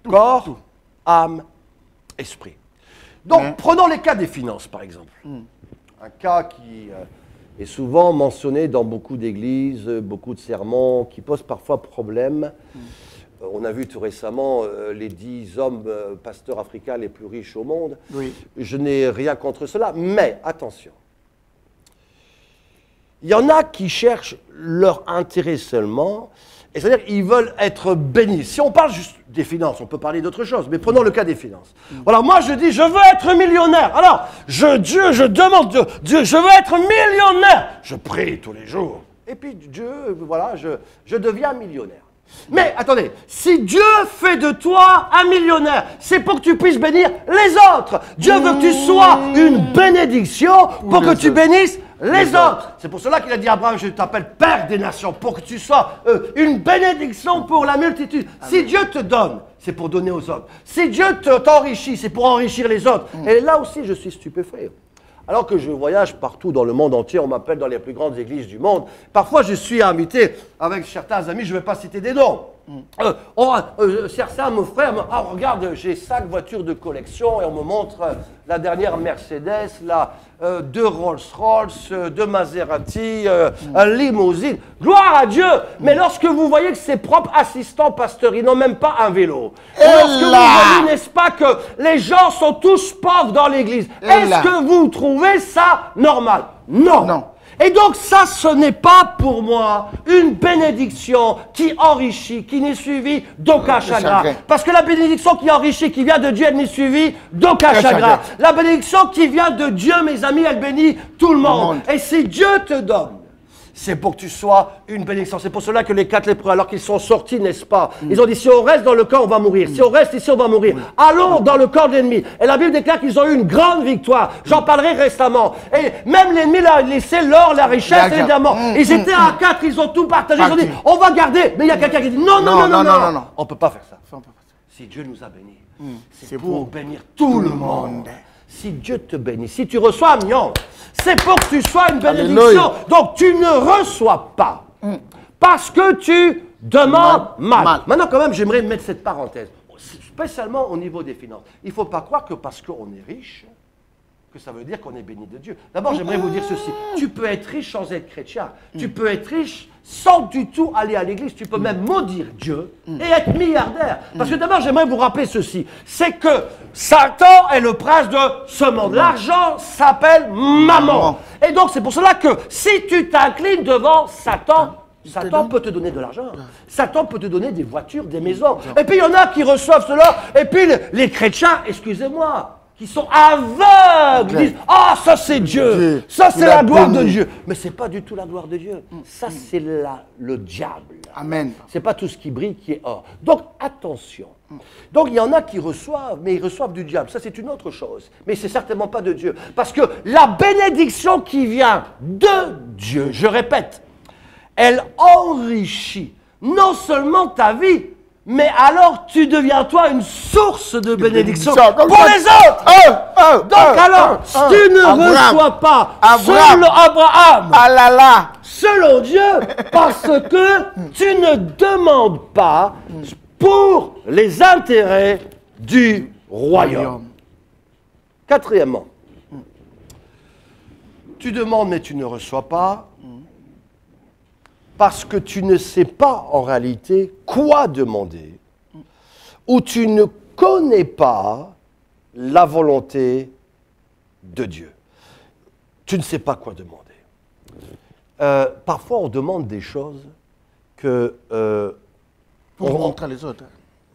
Corps, âme, esprit. Donc, prenons les cas des finances, par exemple. Un cas qui est souvent mentionné dans beaucoup d'églises, beaucoup de sermons, qui pose parfois problème. On a vu tout récemment les 10 hommes pasteurs africains les plus riches au monde. Oui. Je n'ai rien contre cela, mais attention. Il y en a qui cherchent leur intérêt seulement, et c'est-à-dire qu'ils veulent être bénis. Si on parle juste des finances, on peut parler d'autre chose, mais prenons le cas des finances. Voilà, moi je dis, je veux être millionnaire. Alors, je demande, Dieu, je veux être millionnaire. Je prie tous les jours. Et puis Dieu, voilà, je deviens millionnaire. Mais attendez, si Dieu fait de toi un millionnaire, c'est pour que tu puisses bénir les autres. Dieu veut que tu sois une bénédiction pour que tu bénisses les autres. C'est pour cela qu'il a dit à Abraham, je t'appelle Père des nations, pour que tu sois une bénédiction pour la multitude. Amen. Si Dieu te donne, c'est pour donner aux autres. Si Dieu t'enrichit, c'est pour enrichir les autres. Et là aussi, je suis stupéfait. Alors que je voyage partout dans le monde entier, on m'appelle dans les plus grandes églises du monde. Parfois, je suis invité avec certains amis, je ne vais pas citer des noms. Certains, mon frère, regarde, j'ai 5 voitures de collection et on me montre la dernière Mercedes, 2 Rolls-Royce, 2 Maserati, un limousine. Gloire à Dieu! Mais lorsque vous voyez que ses propres assistants pasteurs, ils n'ont même pas un vélo. Et lorsque vous voyez, n'est-ce pas, que les gens sont tous pauvres dans l'église, est-ce que vous trouvez ça normal? Non. Non. Et donc ça, ce n'est pas pour moi une bénédiction qui enrichit, qui n'est suivie d'aucun chagrin. Parce que la bénédiction qui enrichit, qui vient de Dieu, elle n'est suivie d'aucun chagrin. La bénédiction qui vient de Dieu, mes amis, elle bénit tout le monde. Et si Dieu te donne, c'est pour que tu sois une bénédiction. C'est pour cela que les 4 lépreux, alors qu'ils sont sortis, n'est-ce pas, ils ont dit, si on reste dans le camp, on va mourir. Si on reste ici, on va mourir. Allons dans le camp de l'ennemi. Et la Bible déclare qu'ils ont eu une grande victoire. J'en parlerai récemment. Et même l'ennemi leur a laissé l'or, la richesse et les diamants. Ils étaient à 4, ils ont tout partagé. Ils ont dit, on va garder. Mais il y a quelqu'un qui dit, non. On ne peut pas faire ça. Si Dieu nous a bénis, c'est pour bénir tout le monde. Si Dieu te bénit, si tu reçois un million, c'est pour que tu sois une bénédiction. Alléluia. Donc tu ne reçois pas parce que tu demandes mal. Maintenant quand même, j'aimerais mettre cette parenthèse, spécialement au niveau des finances. Il ne faut pas croire que parce qu'on est riche, que ça veut dire qu'on est béni de Dieu. D'abord, j'aimerais vous dire ceci. Tu peux être riche sans être chrétien. Tu peux être riche sans du tout aller à l'église. Tu peux même maudire Dieu et être milliardaire. Parce que d'abord, j'aimerais vous rappeler ceci. C'est que Satan est le prince de ce monde. L'argent s'appelle mammon. Et donc, c'est pour cela que si tu t'inclines devant Satan, Satan peut te donner de l'argent. Satan peut te donner des voitures, des maisons. Et puis, il y en a qui reçoivent cela. Et puis, les chrétiens, excusez-moi, qui sont aveugles, disent « Ah, ça c'est Dieu, ça c'est la gloire de Dieu ». Mais ce n'est pas du tout la gloire de Dieu. Ça c'est le diable. Amen. Ce n'est pas tout ce qui brille qui est or. Donc attention. Donc il y en a qui reçoivent, mais ils reçoivent du diable. Ça c'est une autre chose. Mais ce n'est certainement pas de Dieu. Parce que la bénédiction qui vient de Dieu, je répète, elle enrichit non seulement ta vie, mais alors tu deviens toi une source de bénédiction pour les autres. Donc alors, si tu ne reçois pas selon Abraham, selon Dieu, parce que tu ne demandes pas pour les intérêts du royaume. Quatrièmement, tu demandes mais tu ne reçois pas parce que tu ne sais pas en réalité quoi demander, ou tu ne connais pas la volonté de Dieu. Tu ne sais pas quoi demander. Parfois, on demande des choses que... pour montrer les autres.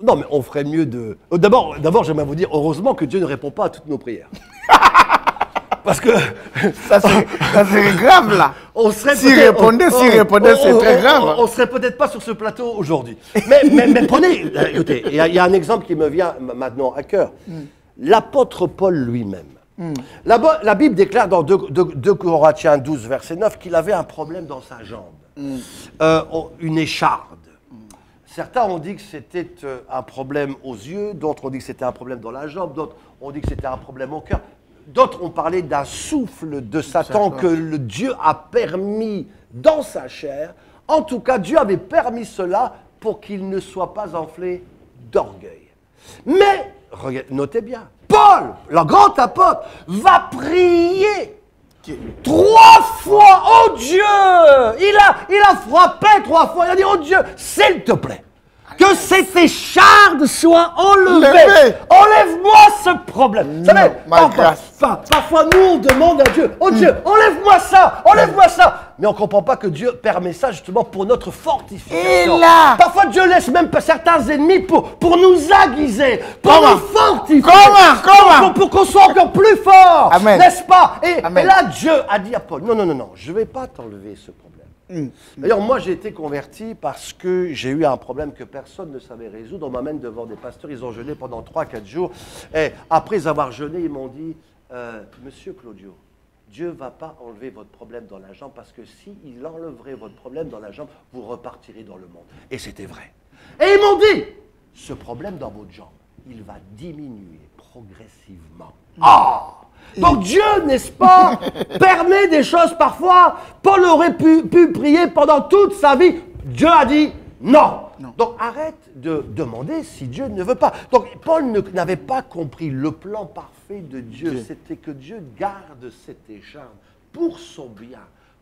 Non, mais on ferait mieux de... D'abord, j'aimerais vous dire, heureusement que Dieu ne répond pas à toutes nos prières. Parce que ça serait grave là. S'il répondait, c'est très grave. On ne serait peut-être pas sur ce plateau aujourd'hui. Mais prenez, écoutez, il y a un exemple qui me vient maintenant à cœur. L'apôtre Paul lui-même. La Bible déclare dans 2 Corinthiens 12, verset 9, qu'il avait un problème dans sa jambe. Une écharde. Certains ont dit que c'était un problème aux yeux, d'autres ont dit que c'était un problème dans la jambe, d'autres ont dit que c'était un problème au cœur. D'autres ont parlé d'un souffle de Satan que le Dieu a permis dans sa chair. En tout cas, Dieu avait permis cela pour qu'il ne soit pas enflé d'orgueil. Mais, notez bien, Paul, le grand apôtre, va prier 3 fois, oh Dieu! Il a frappé 3 fois, il a dit, oh Dieu, s'il te plaît, que cette écharde soit enlevée. Enlève-moi ce problème. Vous savez, parfois nous on demande à Dieu, oh Dieu, enlève-moi ça, enlève-moi ça. Mais on ne comprend pas que Dieu permet ça justement pour notre fortification. Parfois Dieu laisse même certains ennemis pour nous aiguiser, pour nous fortifier. Pour qu'on soit encore plus fort. N'est-ce pas? Et là Dieu a dit à Paul, non, je ne vais pas t'enlever ce problème. D'ailleurs, moi, j'ai été converti parce que j'ai eu un problème que personne ne savait résoudre. On m'amène devant des pasteurs, ils ont jeûné pendant 3-4 jours. Et après avoir jeûné, ils m'ont dit, Monsieur Claudio, Dieu ne va pas enlever votre problème dans la jambe parce que s'il enleverait votre problème dans la jambe, vous repartirez dans le monde. Et c'était vrai. Et ils m'ont dit, ce problème dans votre jambe, il va diminuer progressivement. Donc Dieu, n'est-ce pas, permet des choses parfois. Paul aurait pu prier pendant toute sa vie. Dieu a dit non. Donc arrête de demander si Dieu ne veut pas. Donc Paul n'avait pas compris le plan parfait de Dieu. C'était que Dieu garde cette écharde pour son bien,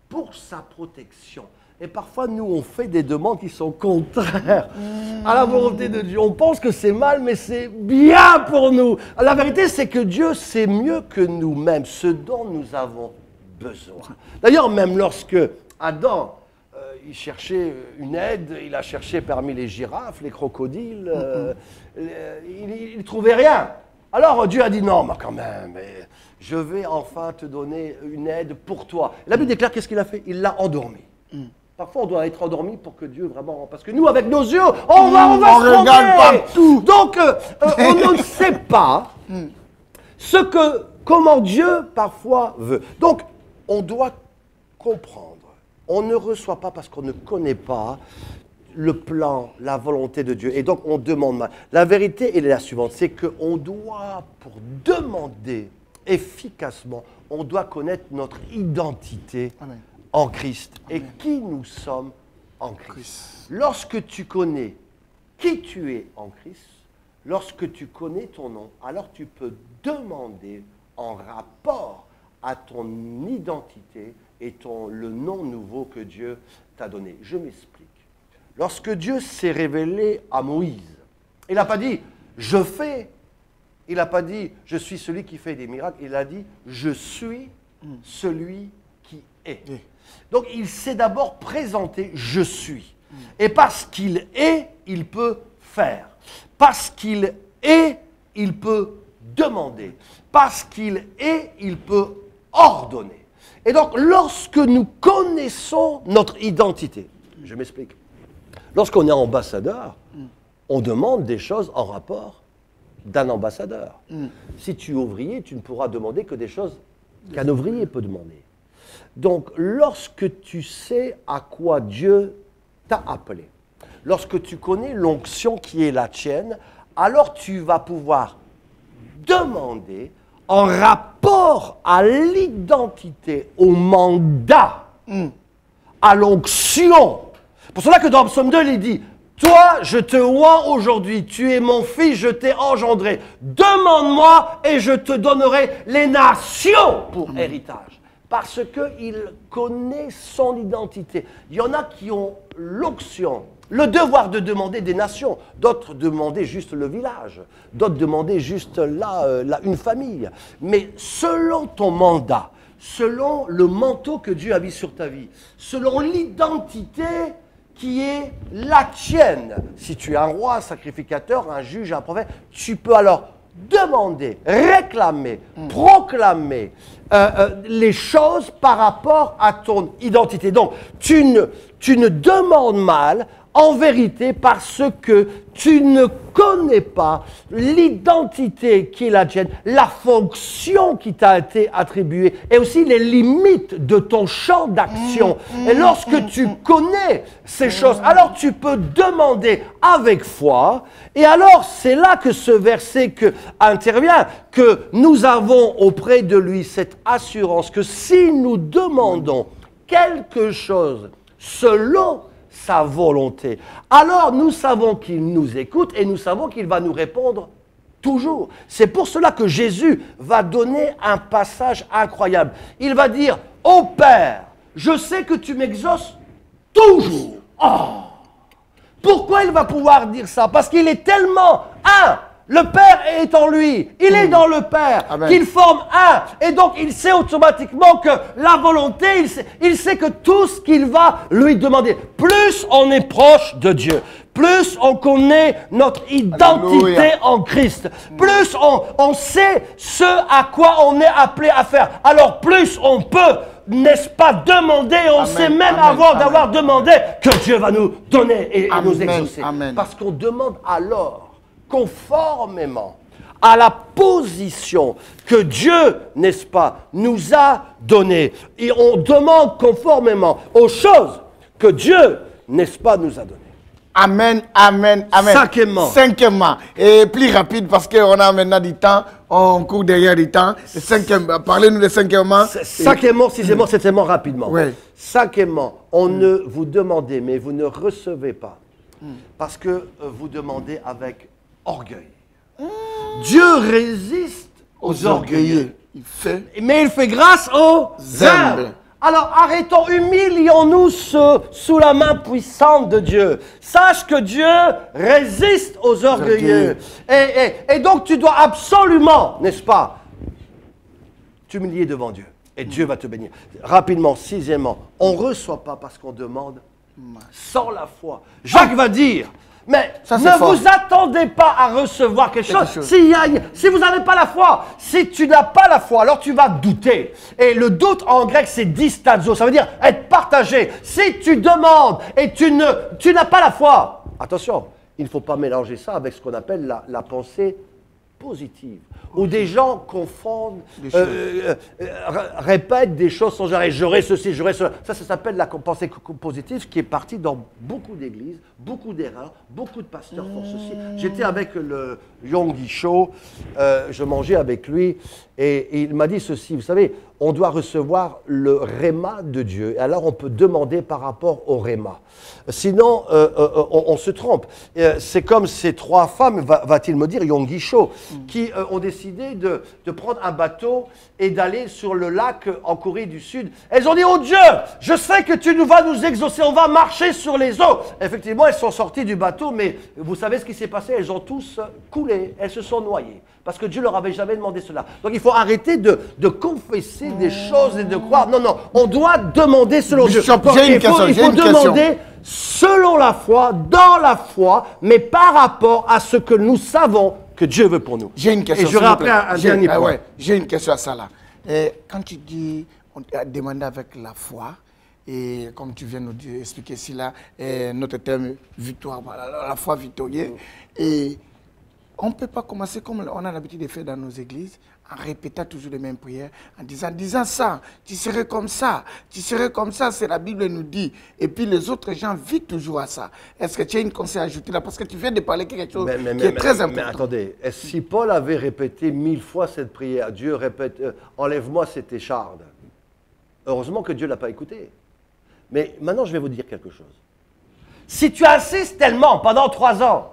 pour sa protection. Et parfois, nous, on fait des demandes qui sont contraires à la volonté de Dieu. On pense que c'est mal, mais c'est bien pour nous. La vérité, c'est que Dieu sait mieux que nous-mêmes ce dont nous avons besoin. D'ailleurs, même lorsque Adam, il cherchait une aide, il a cherché parmi les girafes, les crocodiles, il ne trouvait rien. Alors Dieu a dit non, mais quand même, je vais enfin te donner une aide pour toi. La Bible déclare qu'est-ce qu'il a fait? Il l'a endormi. Parfois, on doit être endormi pour que Dieu vraiment... Parce que nous, avec nos yeux, on va se regarde partout. Donc, on ne sait pas comment Dieu, parfois, veut. Donc, on doit comprendre. On ne reçoit pas parce qu'on ne connaît pas le plan, la volonté de Dieu. Et donc, on demande mal. La vérité, elle est la suivante. C'est qu'on doit, pour demander efficacement, on doit connaître notre identité en Christ. Et qui nous sommes en Christ. Lorsque tu connais qui tu es en Christ, lorsque tu connais ton nom, alors tu peux demander en rapport à ton identité et le nom nouveau que Dieu t'a donné. Je m'explique. Lorsque Dieu s'est révélé à Moïse, il n'a pas dit « je fais », il n'a pas dit « je suis celui qui fait des miracles », il a dit « je suis celui qui est ». Donc il s'est d'abord présenté « je suis ». Et parce qu'il est, il peut faire. Parce qu'il est, il peut demander. Parce qu'il est, il peut ordonner. Et donc, lorsque nous connaissons notre identité, je m'explique. Lorsqu'on est ambassadeur, on demande des choses en rapport d'un ambassadeur. Si tu es ouvrier, tu ne pourras demander que des choses qu'un ouvrier peut demander. Donc, lorsque tu sais à quoi Dieu t'a appelé, lorsque tu connais l'onction qui est la tienne, alors tu vas pouvoir demander en rapport à l'identité, au mandat, à l'onction. Pour cela que dans Psaume 2, il dit « Toi, je te oins aujourd'hui, tu es mon fils, je t'ai engendré. Demande-moi et je te donnerai les nations pour héritage. » Parce qu'il connaît son identité. Il y en a qui ont l'onction, le devoir de demander des nations. D'autres demandaient juste le village. D'autres demandaient juste une famille. Mais selon ton mandat, selon le manteau que Dieu a mis sur ta vie, selon l'identité qui est la tienne, si tu es un roi, un sacrificateur, un juge, un prophète, tu peux alors demander, réclamer, proclamer les choses par rapport à ton identité. Donc, tu ne demandes mal en vérité parce que tu ne connais pas l'identité qui est la tienne, la fonction qui t'a été attribuée et aussi les limites de ton champ d'action. Et lorsque tu connais ces choses, alors tu peux demander avec foi. Et alors c'est là que ce verset intervient, que nous avons auprès de lui cette assurance que si nous demandons quelque chose selon sa volonté, alors nous savons qu'il nous écoute et nous savons qu'il va nous répondre toujours. C'est pour cela que Jésus va donner un passage incroyable. Il va dire « Ô Père, je sais que tu m'exauces toujours. » Oh! Pourquoi il va pouvoir dire ça? Parce qu'il est tellement un. Le Père est en lui, il est dans le Père, qu'il forme un. Et donc, il sait automatiquement que la volonté, il sait que tout ce qu'il va lui demander, plus on est proche de Dieu, plus on connaît notre identité en Christ, plus on sait ce à quoi on est appelé à faire, alors plus on peut, n'est-ce pas, demander, on sait même avant d'avoir demandé que Dieu va nous donner et nous exaucer. Parce qu'on demande alors, conformément à la position que Dieu, n'est-ce pas, nous a donnée. Et on demande conformément aux choses que Dieu, n'est-ce pas, nous a données. Amen, amen, amen. Cinquièmement. Et plus rapide parce qu'on a maintenant du temps, on court derrière du temps. Parlez-nous de cinquièmement. Cinquièmement, sixièmement, septièmement, rapidement. Oui. Cinquièmement, on ne vous demandez, mais vous ne recevez pas. Parce que vous demandez avec orgueil. Dieu résiste aux orgueilleux. Mais il fait grâce aux humbles. Alors arrêtons, humilions-nous sous la main puissante de Dieu. Sache que Dieu résiste aux orgueilleux. Et donc tu dois absolument, n'est-ce pas, t'humilier devant Dieu. Et Dieu va te bénir. Rapidement, sixièmement, on ne reçoit pas parce qu'on demande sans la foi. Jacques va dire... Mais ne vous attendez pas à recevoir quelque chose. Si vous n'avez pas la foi, si tu n'as pas la foi, alors tu vas douter. Et le doute en grec, c'est distazo. Ça veut dire être partagé. partager. Si tu demandes et tu n'as pas la foi, attention, il ne faut pas mélanger ça avec ce qu'on appelle la pensée positive, où des gens confondent, répètent des choses sans arrêt. J'aurai ceci, j'aurai cela. Ça s'appelle la pensée positive, qui est partie dans beaucoup d'églises, beaucoup d'erreurs, beaucoup de pasteurs font ceci. J'étais avec le Yonggi Cho, je mangeais avec lui, et il m'a dit ceci, vous savez, on doit recevoir le réma de Dieu, et alors on peut demander par rapport au réma. Sinon, on se trompe. C'est comme ces trois femmes, va-t-il me dire, Yonggi Cho, qui ont décidé de prendre un bateau et d'aller sur le lac en Corée du Sud. Elles ont dit, oh Dieu, je sais que tu vas nous exaucer, on va marcher sur les eaux. Effectivement, elles sont sorties du bateau, mais vous savez ce qui s'est passé? Elles ont tous coulé, elles se sont noyées, parce que Dieu leur avait jamais demandé cela. Donc il faut arrêter de confesser des choses et de croire. Non, non, on doit demander selon Dieu. Il faut demander selon la foi, dans la foi, mais par rapport à ce que nous savons que Dieu veut pour nous. J'ai une question. Et j'aurai après un dernier point. Ouais, j'ai une question à ça là. Quand tu dis, on a demandé avec la foi, et comme tu viens de nous expliquer ici là, notre terme victoire, la foi victorieuse, et on ne peut pas commencer comme on a l'habitude de faire dans nos églises, en répétant toujours les mêmes prières, en disant ça, tu serais comme ça, c'est la Bible nous dit. Et puis les autres gens vivent toujours à ça. Est-ce que tu as une conseil à ajouter là? Parce que tu viens de parler de quelque chose qui est très important. Mais attendez, si Paul avait répété 1000 fois cette prière, Dieu répète, enlève-moi cette écharde. Heureusement que Dieu ne l'a pas écouté. Mais maintenant, je vais vous dire quelque chose. Si tu insistes tellement pendant 3 ans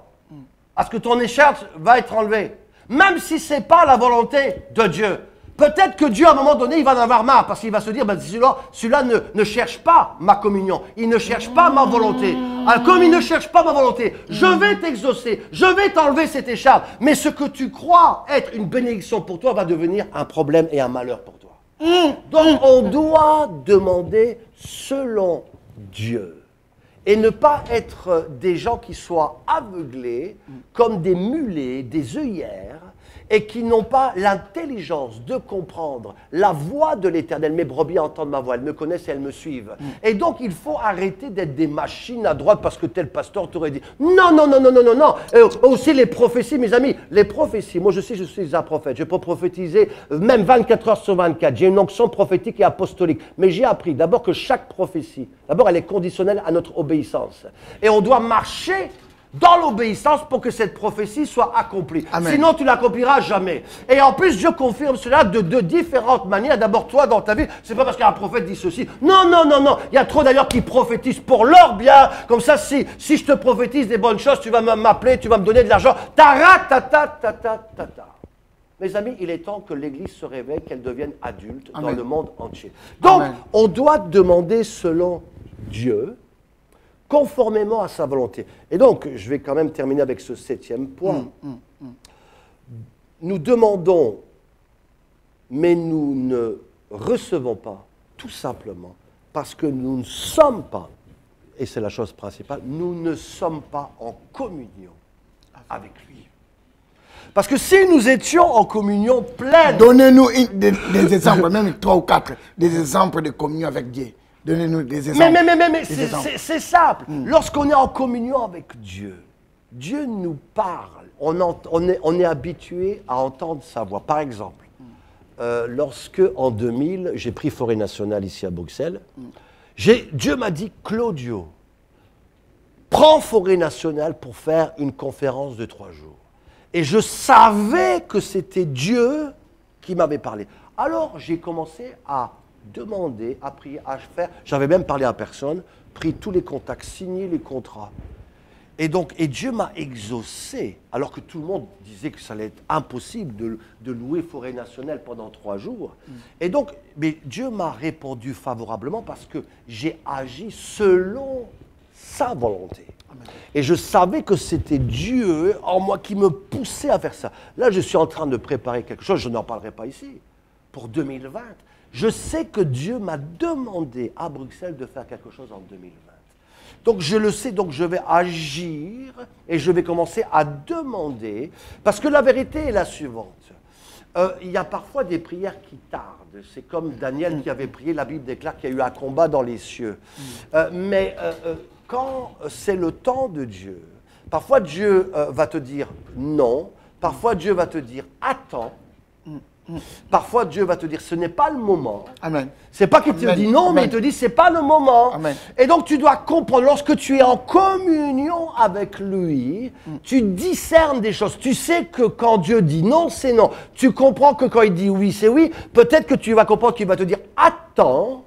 à ce que ton écharpe va être enlevée, même si ce n'est pas la volonté de Dieu, peut-être que Dieu, à un moment donné, il va en avoir marre, parce qu'il va se dire, ben, celui-là ne cherche pas ma communion, il ne cherche pas ma volonté. Alors, comme il ne cherche pas ma volonté, je vais t'exaucer, je vais t'enlever cette écharpe, mais ce que tu crois être une bénédiction pour toi va devenir un problème et un malheur pour toi. Donc, on doit demander selon Dieu. Et ne pas être des gens qui soient aveuglés comme des mulets, des œillères, et qui n'ont pas l'intelligence de comprendre la voix de l'Éternel. Mes brebis entendent ma voix, elles me connaissent et elles me suivent. Et donc, il faut arrêter d'être des machines à droite parce que tel pasteur t'aurait dit « Non, non, non, non, non, non, non !» Aussi les prophéties, mes amis, les prophéties. Moi, je sais, je suis un prophète. Je peux prophétiser même 24 heures sur 24. J'ai une onction prophétique et apostolique. Mais j'ai appris d'abord que chaque prophétie, d'abord, elle est conditionnelle à notre obéissance. Et on doit marcher dans l'obéissance pour que cette prophétie soit accomplie. Amen. Sinon, tu ne l'accompliras jamais. Et en plus, Dieu confirme cela de différentes manières. D'abord, toi, dans ta vie, c'est pas parce qu'un prophète dit ceci. Non, non, non, non. Il y a trop d'ailleurs qui prophétisent pour leur bien. Comme ça, si je te prophétise des bonnes choses, tu vas m'appeler, tu vas me donner de l'argent. Ta-ra-ta-ta-ta-ta-ta-ta. Mes amis, il est temps que l'Église se réveille, qu'elle devienne adulte dans le monde entier. Donc, on doit demander selon Dieu, conformément à sa volonté. Et donc, je vais quand même terminer avec ce 7e point. Nous demandons, mais nous ne recevons pas, tout simplement, parce que nous ne sommes pas, et c'est la chose principale, nous ne sommes pas en communion avec lui. Parce que si nous étions en communion pleine... Donnez-nous des exemples, même 3 ou 4, des exemples de communion avec Dieu. Donnez-nous des exemples. Mais c'est simple. Lorsqu'on est en communion avec Dieu, Dieu nous parle. On est habitué à entendre sa voix. Par exemple, lorsque en 2000, j'ai pris Forêt Nationale ici à Bruxelles, Dieu m'a dit, Claudio, prends Forêt Nationale pour faire une conférence de 3 jours. Et je savais que c'était Dieu qui m'avait parlé. Alors j'ai commencé à demander, à prier, à faire. J'avais même parlé à personne, pris tous les contacts, signé les contrats. Et Dieu m'a exaucé, alors que tout le monde disait que ça allait être impossible de louer Forêt Nationale pendant 3 jours. Et donc, mais Dieu m'a répondu favorablement parce que j'ai agi selon sa volonté. Amen. Et je savais que c'était Dieu en moi qui me poussait à faire ça. Là, je suis en train de préparer quelque chose, je n'en parlerai pas ici, pour 2020. Je sais que Dieu m'a demandé à Bruxelles de faire quelque chose en 2020. Donc je le sais, donc je vais agir et je vais commencer à demander, parce que la vérité est la suivante. il y a parfois des prières qui tardent. C'est comme Daniel qui avait prié, la Bible déclare qu'il y a eu un combat dans les cieux. Mais quand c'est le temps de Dieu, parfois Dieu va te dire non, parfois Dieu va te dire attends. Parfois, Dieu va te dire, ce n'est pas le moment. Amen. C'est pas qu'il te dit non, mais il te dit, c'est pas le moment. Amen. Et donc, tu dois comprendre, lorsque tu es en communion avec lui, tu discernes des choses. Tu sais que quand Dieu dit non, c'est non. Tu comprends que quand il dit oui, c'est oui. Peut-être que tu vas comprendre qu'il va te dire, attends.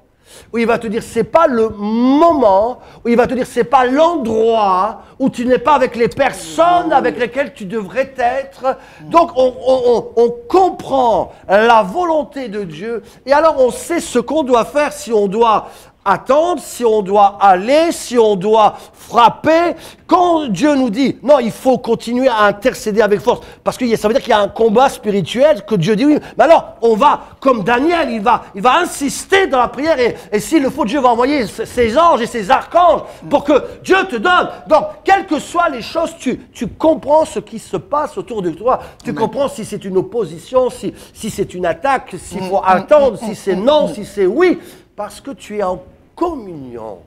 Ou il va te dire, c'est pas le moment, ou il va te dire, c'est pas l'endroit, où tu n'es pas avec les personnes avec lesquelles tu devrais être. Donc, on comprend la volonté de Dieu, et alors on sait ce qu'on doit faire, si on doit attendre, si on doit aller, si on doit frapper. Quand Dieu nous dit, non, il faut continuer à intercéder avec force, parce que ça veut dire qu'il y a un combat spirituel, que Dieu dit oui. Mais alors, on va, comme Daniel, il va insister dans la prière, et s'il le faut, Dieu va envoyer ses anges et ses archanges pour que Dieu te donne. Donc, quelles que soient les choses, tu comprends ce qui se passe autour de toi. Tu comprends si c'est une opposition, si c'est une attaque, s'il faut attendre, si c'est non, si c'est oui. Parce que tu es en communion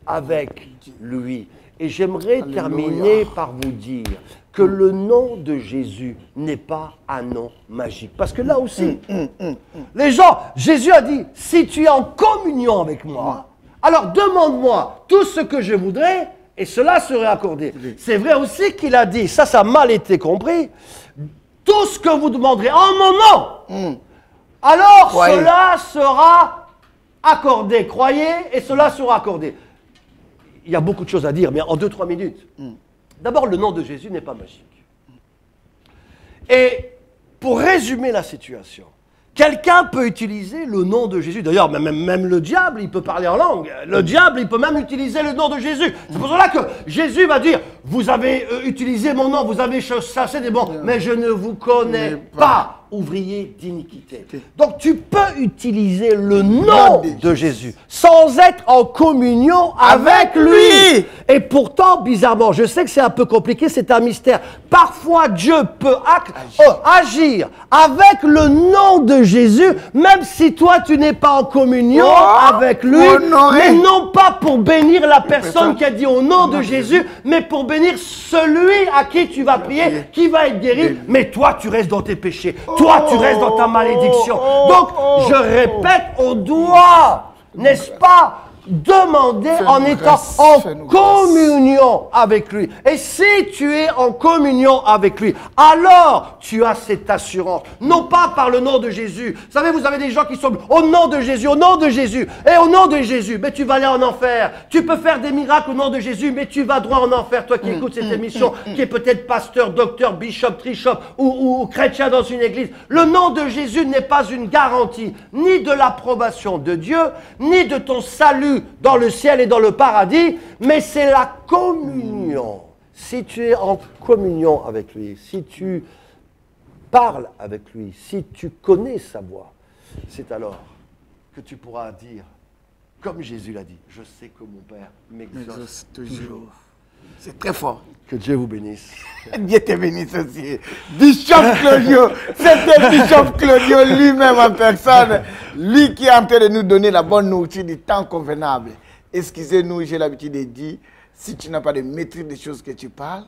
avec lui. Et j'aimerais terminer par vous dire que le nom de Jésus n'est pas un nom magique. Parce que là aussi, les gens, Jésus a dit, si tu es en communion avec moi, alors demande-moi tout ce que je voudrais et cela serait accordé. C'est vrai aussi qu'il a dit, ça a mal été compris, tout ce que vous demanderez en mon nom, alors cela sera accordé, croyez, et cela sera accordé. Il y a beaucoup de choses à dire, mais en 2-3 minutes. D'abord, le nom de Jésus n'est pas magique. Et pour résumer la situation, quelqu'un peut utiliser le nom de Jésus. D'ailleurs, même le diable, il peut parler en langue. Le diable, il peut même utiliser le nom de Jésus. C'est pour cela que Jésus va dire, vous avez utilisé mon nom, vous avez chassé des bons, mais je ne vous connais pas. Ouvrier d'iniquité. Donc tu peux utiliser le nom de Jésus sans être en communion avec lui. Et pourtant, bizarrement, je sais que c'est un peu compliqué, c'est un mystère. Parfois, Dieu peut agir avec le nom de Jésus, même si toi, tu n'es pas en communion avec lui, mais non pas pour bénir la personne qui a dit au nom de Jésus, mais pour bénir celui à qui tu vas prier, qui va être guéri, mais toi, tu restes dans tes péchés. Toi, tu restes dans ta malédiction. Donc, je répète, on doit, n'est-ce pas, demander en étant en communion avec lui. Et si tu es en communion avec lui, alors tu as cette assurance. Non pas par le nom de Jésus. Vous savez, vous avez des gens qui sont au nom de Jésus, au nom de Jésus, et au nom de Jésus, mais tu vas aller en enfer. Tu peux faire des miracles au nom de Jésus, mais tu vas droit en enfer. Toi qui écoutes cette émission, qui est peut-être pasteur, docteur, bishop, trishop ou chrétien dans une église, le nom de Jésus n'est pas une garantie ni de l'approbation de Dieu, ni de ton salut dans le ciel et dans le paradis, mais c'est la communion. Si tu es en communion avec lui, si tu parles avec lui, si tu connais sa voix, c'est alors que tu pourras dire, comme Jésus l'a dit, je sais que mon Père m'exauce toujours. C'est très fort. Que Dieu vous bénisse. Dieu te bénisse aussi. Bishop Claudio, c'était Bishop Claudio lui-même en personne, lui qui est en train de nous donner la bonne nourriture du temps convenable. Excusez-nous, j'ai l'habitude de dire, si tu n'as pas de maîtrise des choses que tu parles,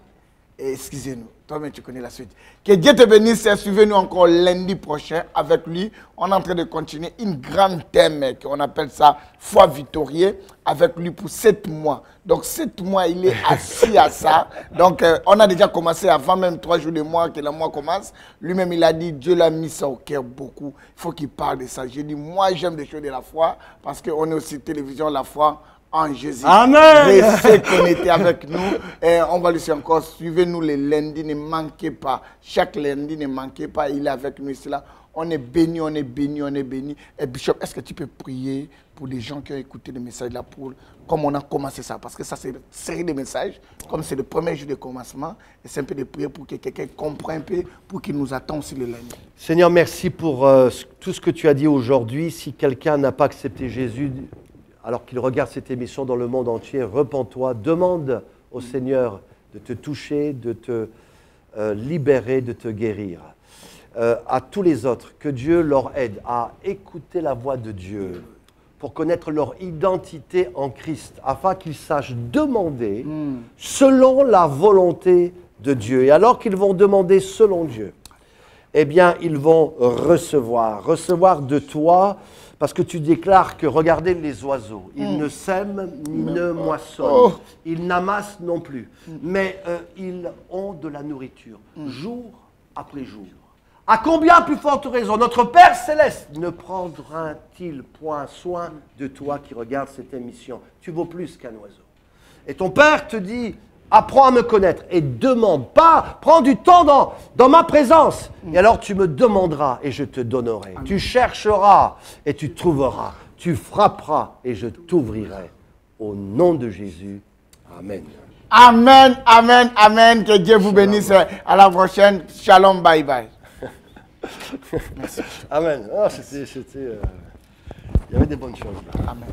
excusez-nous, toi-même tu connais la suite. Que Dieu te bénisse et suivez-nous encore lundi prochain avec lui. On est en train de continuer une grande thème qu'on appelle ça foi victorieuse avec lui pour 7 mois. Donc 7 mois, il est assis à ça. Donc on a déjà commencé avant même 3 jours de mois que le mois commence. Lui-même il a dit, Dieu l'a mis ça au cœur beaucoup. Il faut qu'il parle de ça. J'ai dit, moi j'aime des choses de la foi parce qu'on est aussi télévision La Foi en Jésus. Amen. Restez connectés avec nous. Et on va le dire encore, suivez-nous les lundis, ne manquez pas. Chaque lundi, ne manquez pas, il est avec nous ici là. On est béni, on est béni, on est béni. Et Bishop, est-ce que tu peux prier pour les gens qui ont écouté le message là, pour, comme on a commencé ça? Parce que ça, c'est une série de messages, comme c'est le premier jour de commencement. Et c'est un peu de prier pour que quelqu'un comprenne un peu, pour qu'il nous attende aussi le lundi. Seigneur, merci pour tout ce que tu as dit aujourd'hui. Si quelqu'un n'a pas accepté Jésus, alors qu'il regarde cette émission dans le monde entier, repens-toi, demande au Seigneur de te toucher, de te libérer, de te guérir. à tous les autres, que Dieu leur aide à écouter la voix de Dieu pour connaître leur identité en Christ, afin qu'ils sachent demander selon la volonté de Dieu. Et alors qu'ils vont demander selon Dieu, eh bien, ils vont recevoir de toi, parce que tu déclares que, regardez les oiseaux, ils ne sèment ni ne moissonnent, ils n'amassent non plus, mais ils ont de la nourriture, jour après jour. À combien plus forte raison notre Père Céleste ne prendra-t-il point soin de toi qui regardes cette émission? Tu vaux plus qu'un oiseau. Et ton Père te dit, apprends à me connaître et demande pas, prends du temps dans ma présence. Et alors tu me demanderas et je te donnerai. Amen. Tu chercheras et tu trouveras. Tu frapperas et je t'ouvrirai. Au nom de Jésus. Amen. Amen, amen, amen. Que Dieu vous bénisse. À la prochaine. Shalom, bye bye. Merci. Amen. Oh, il y avait des bonnes choses. Amen.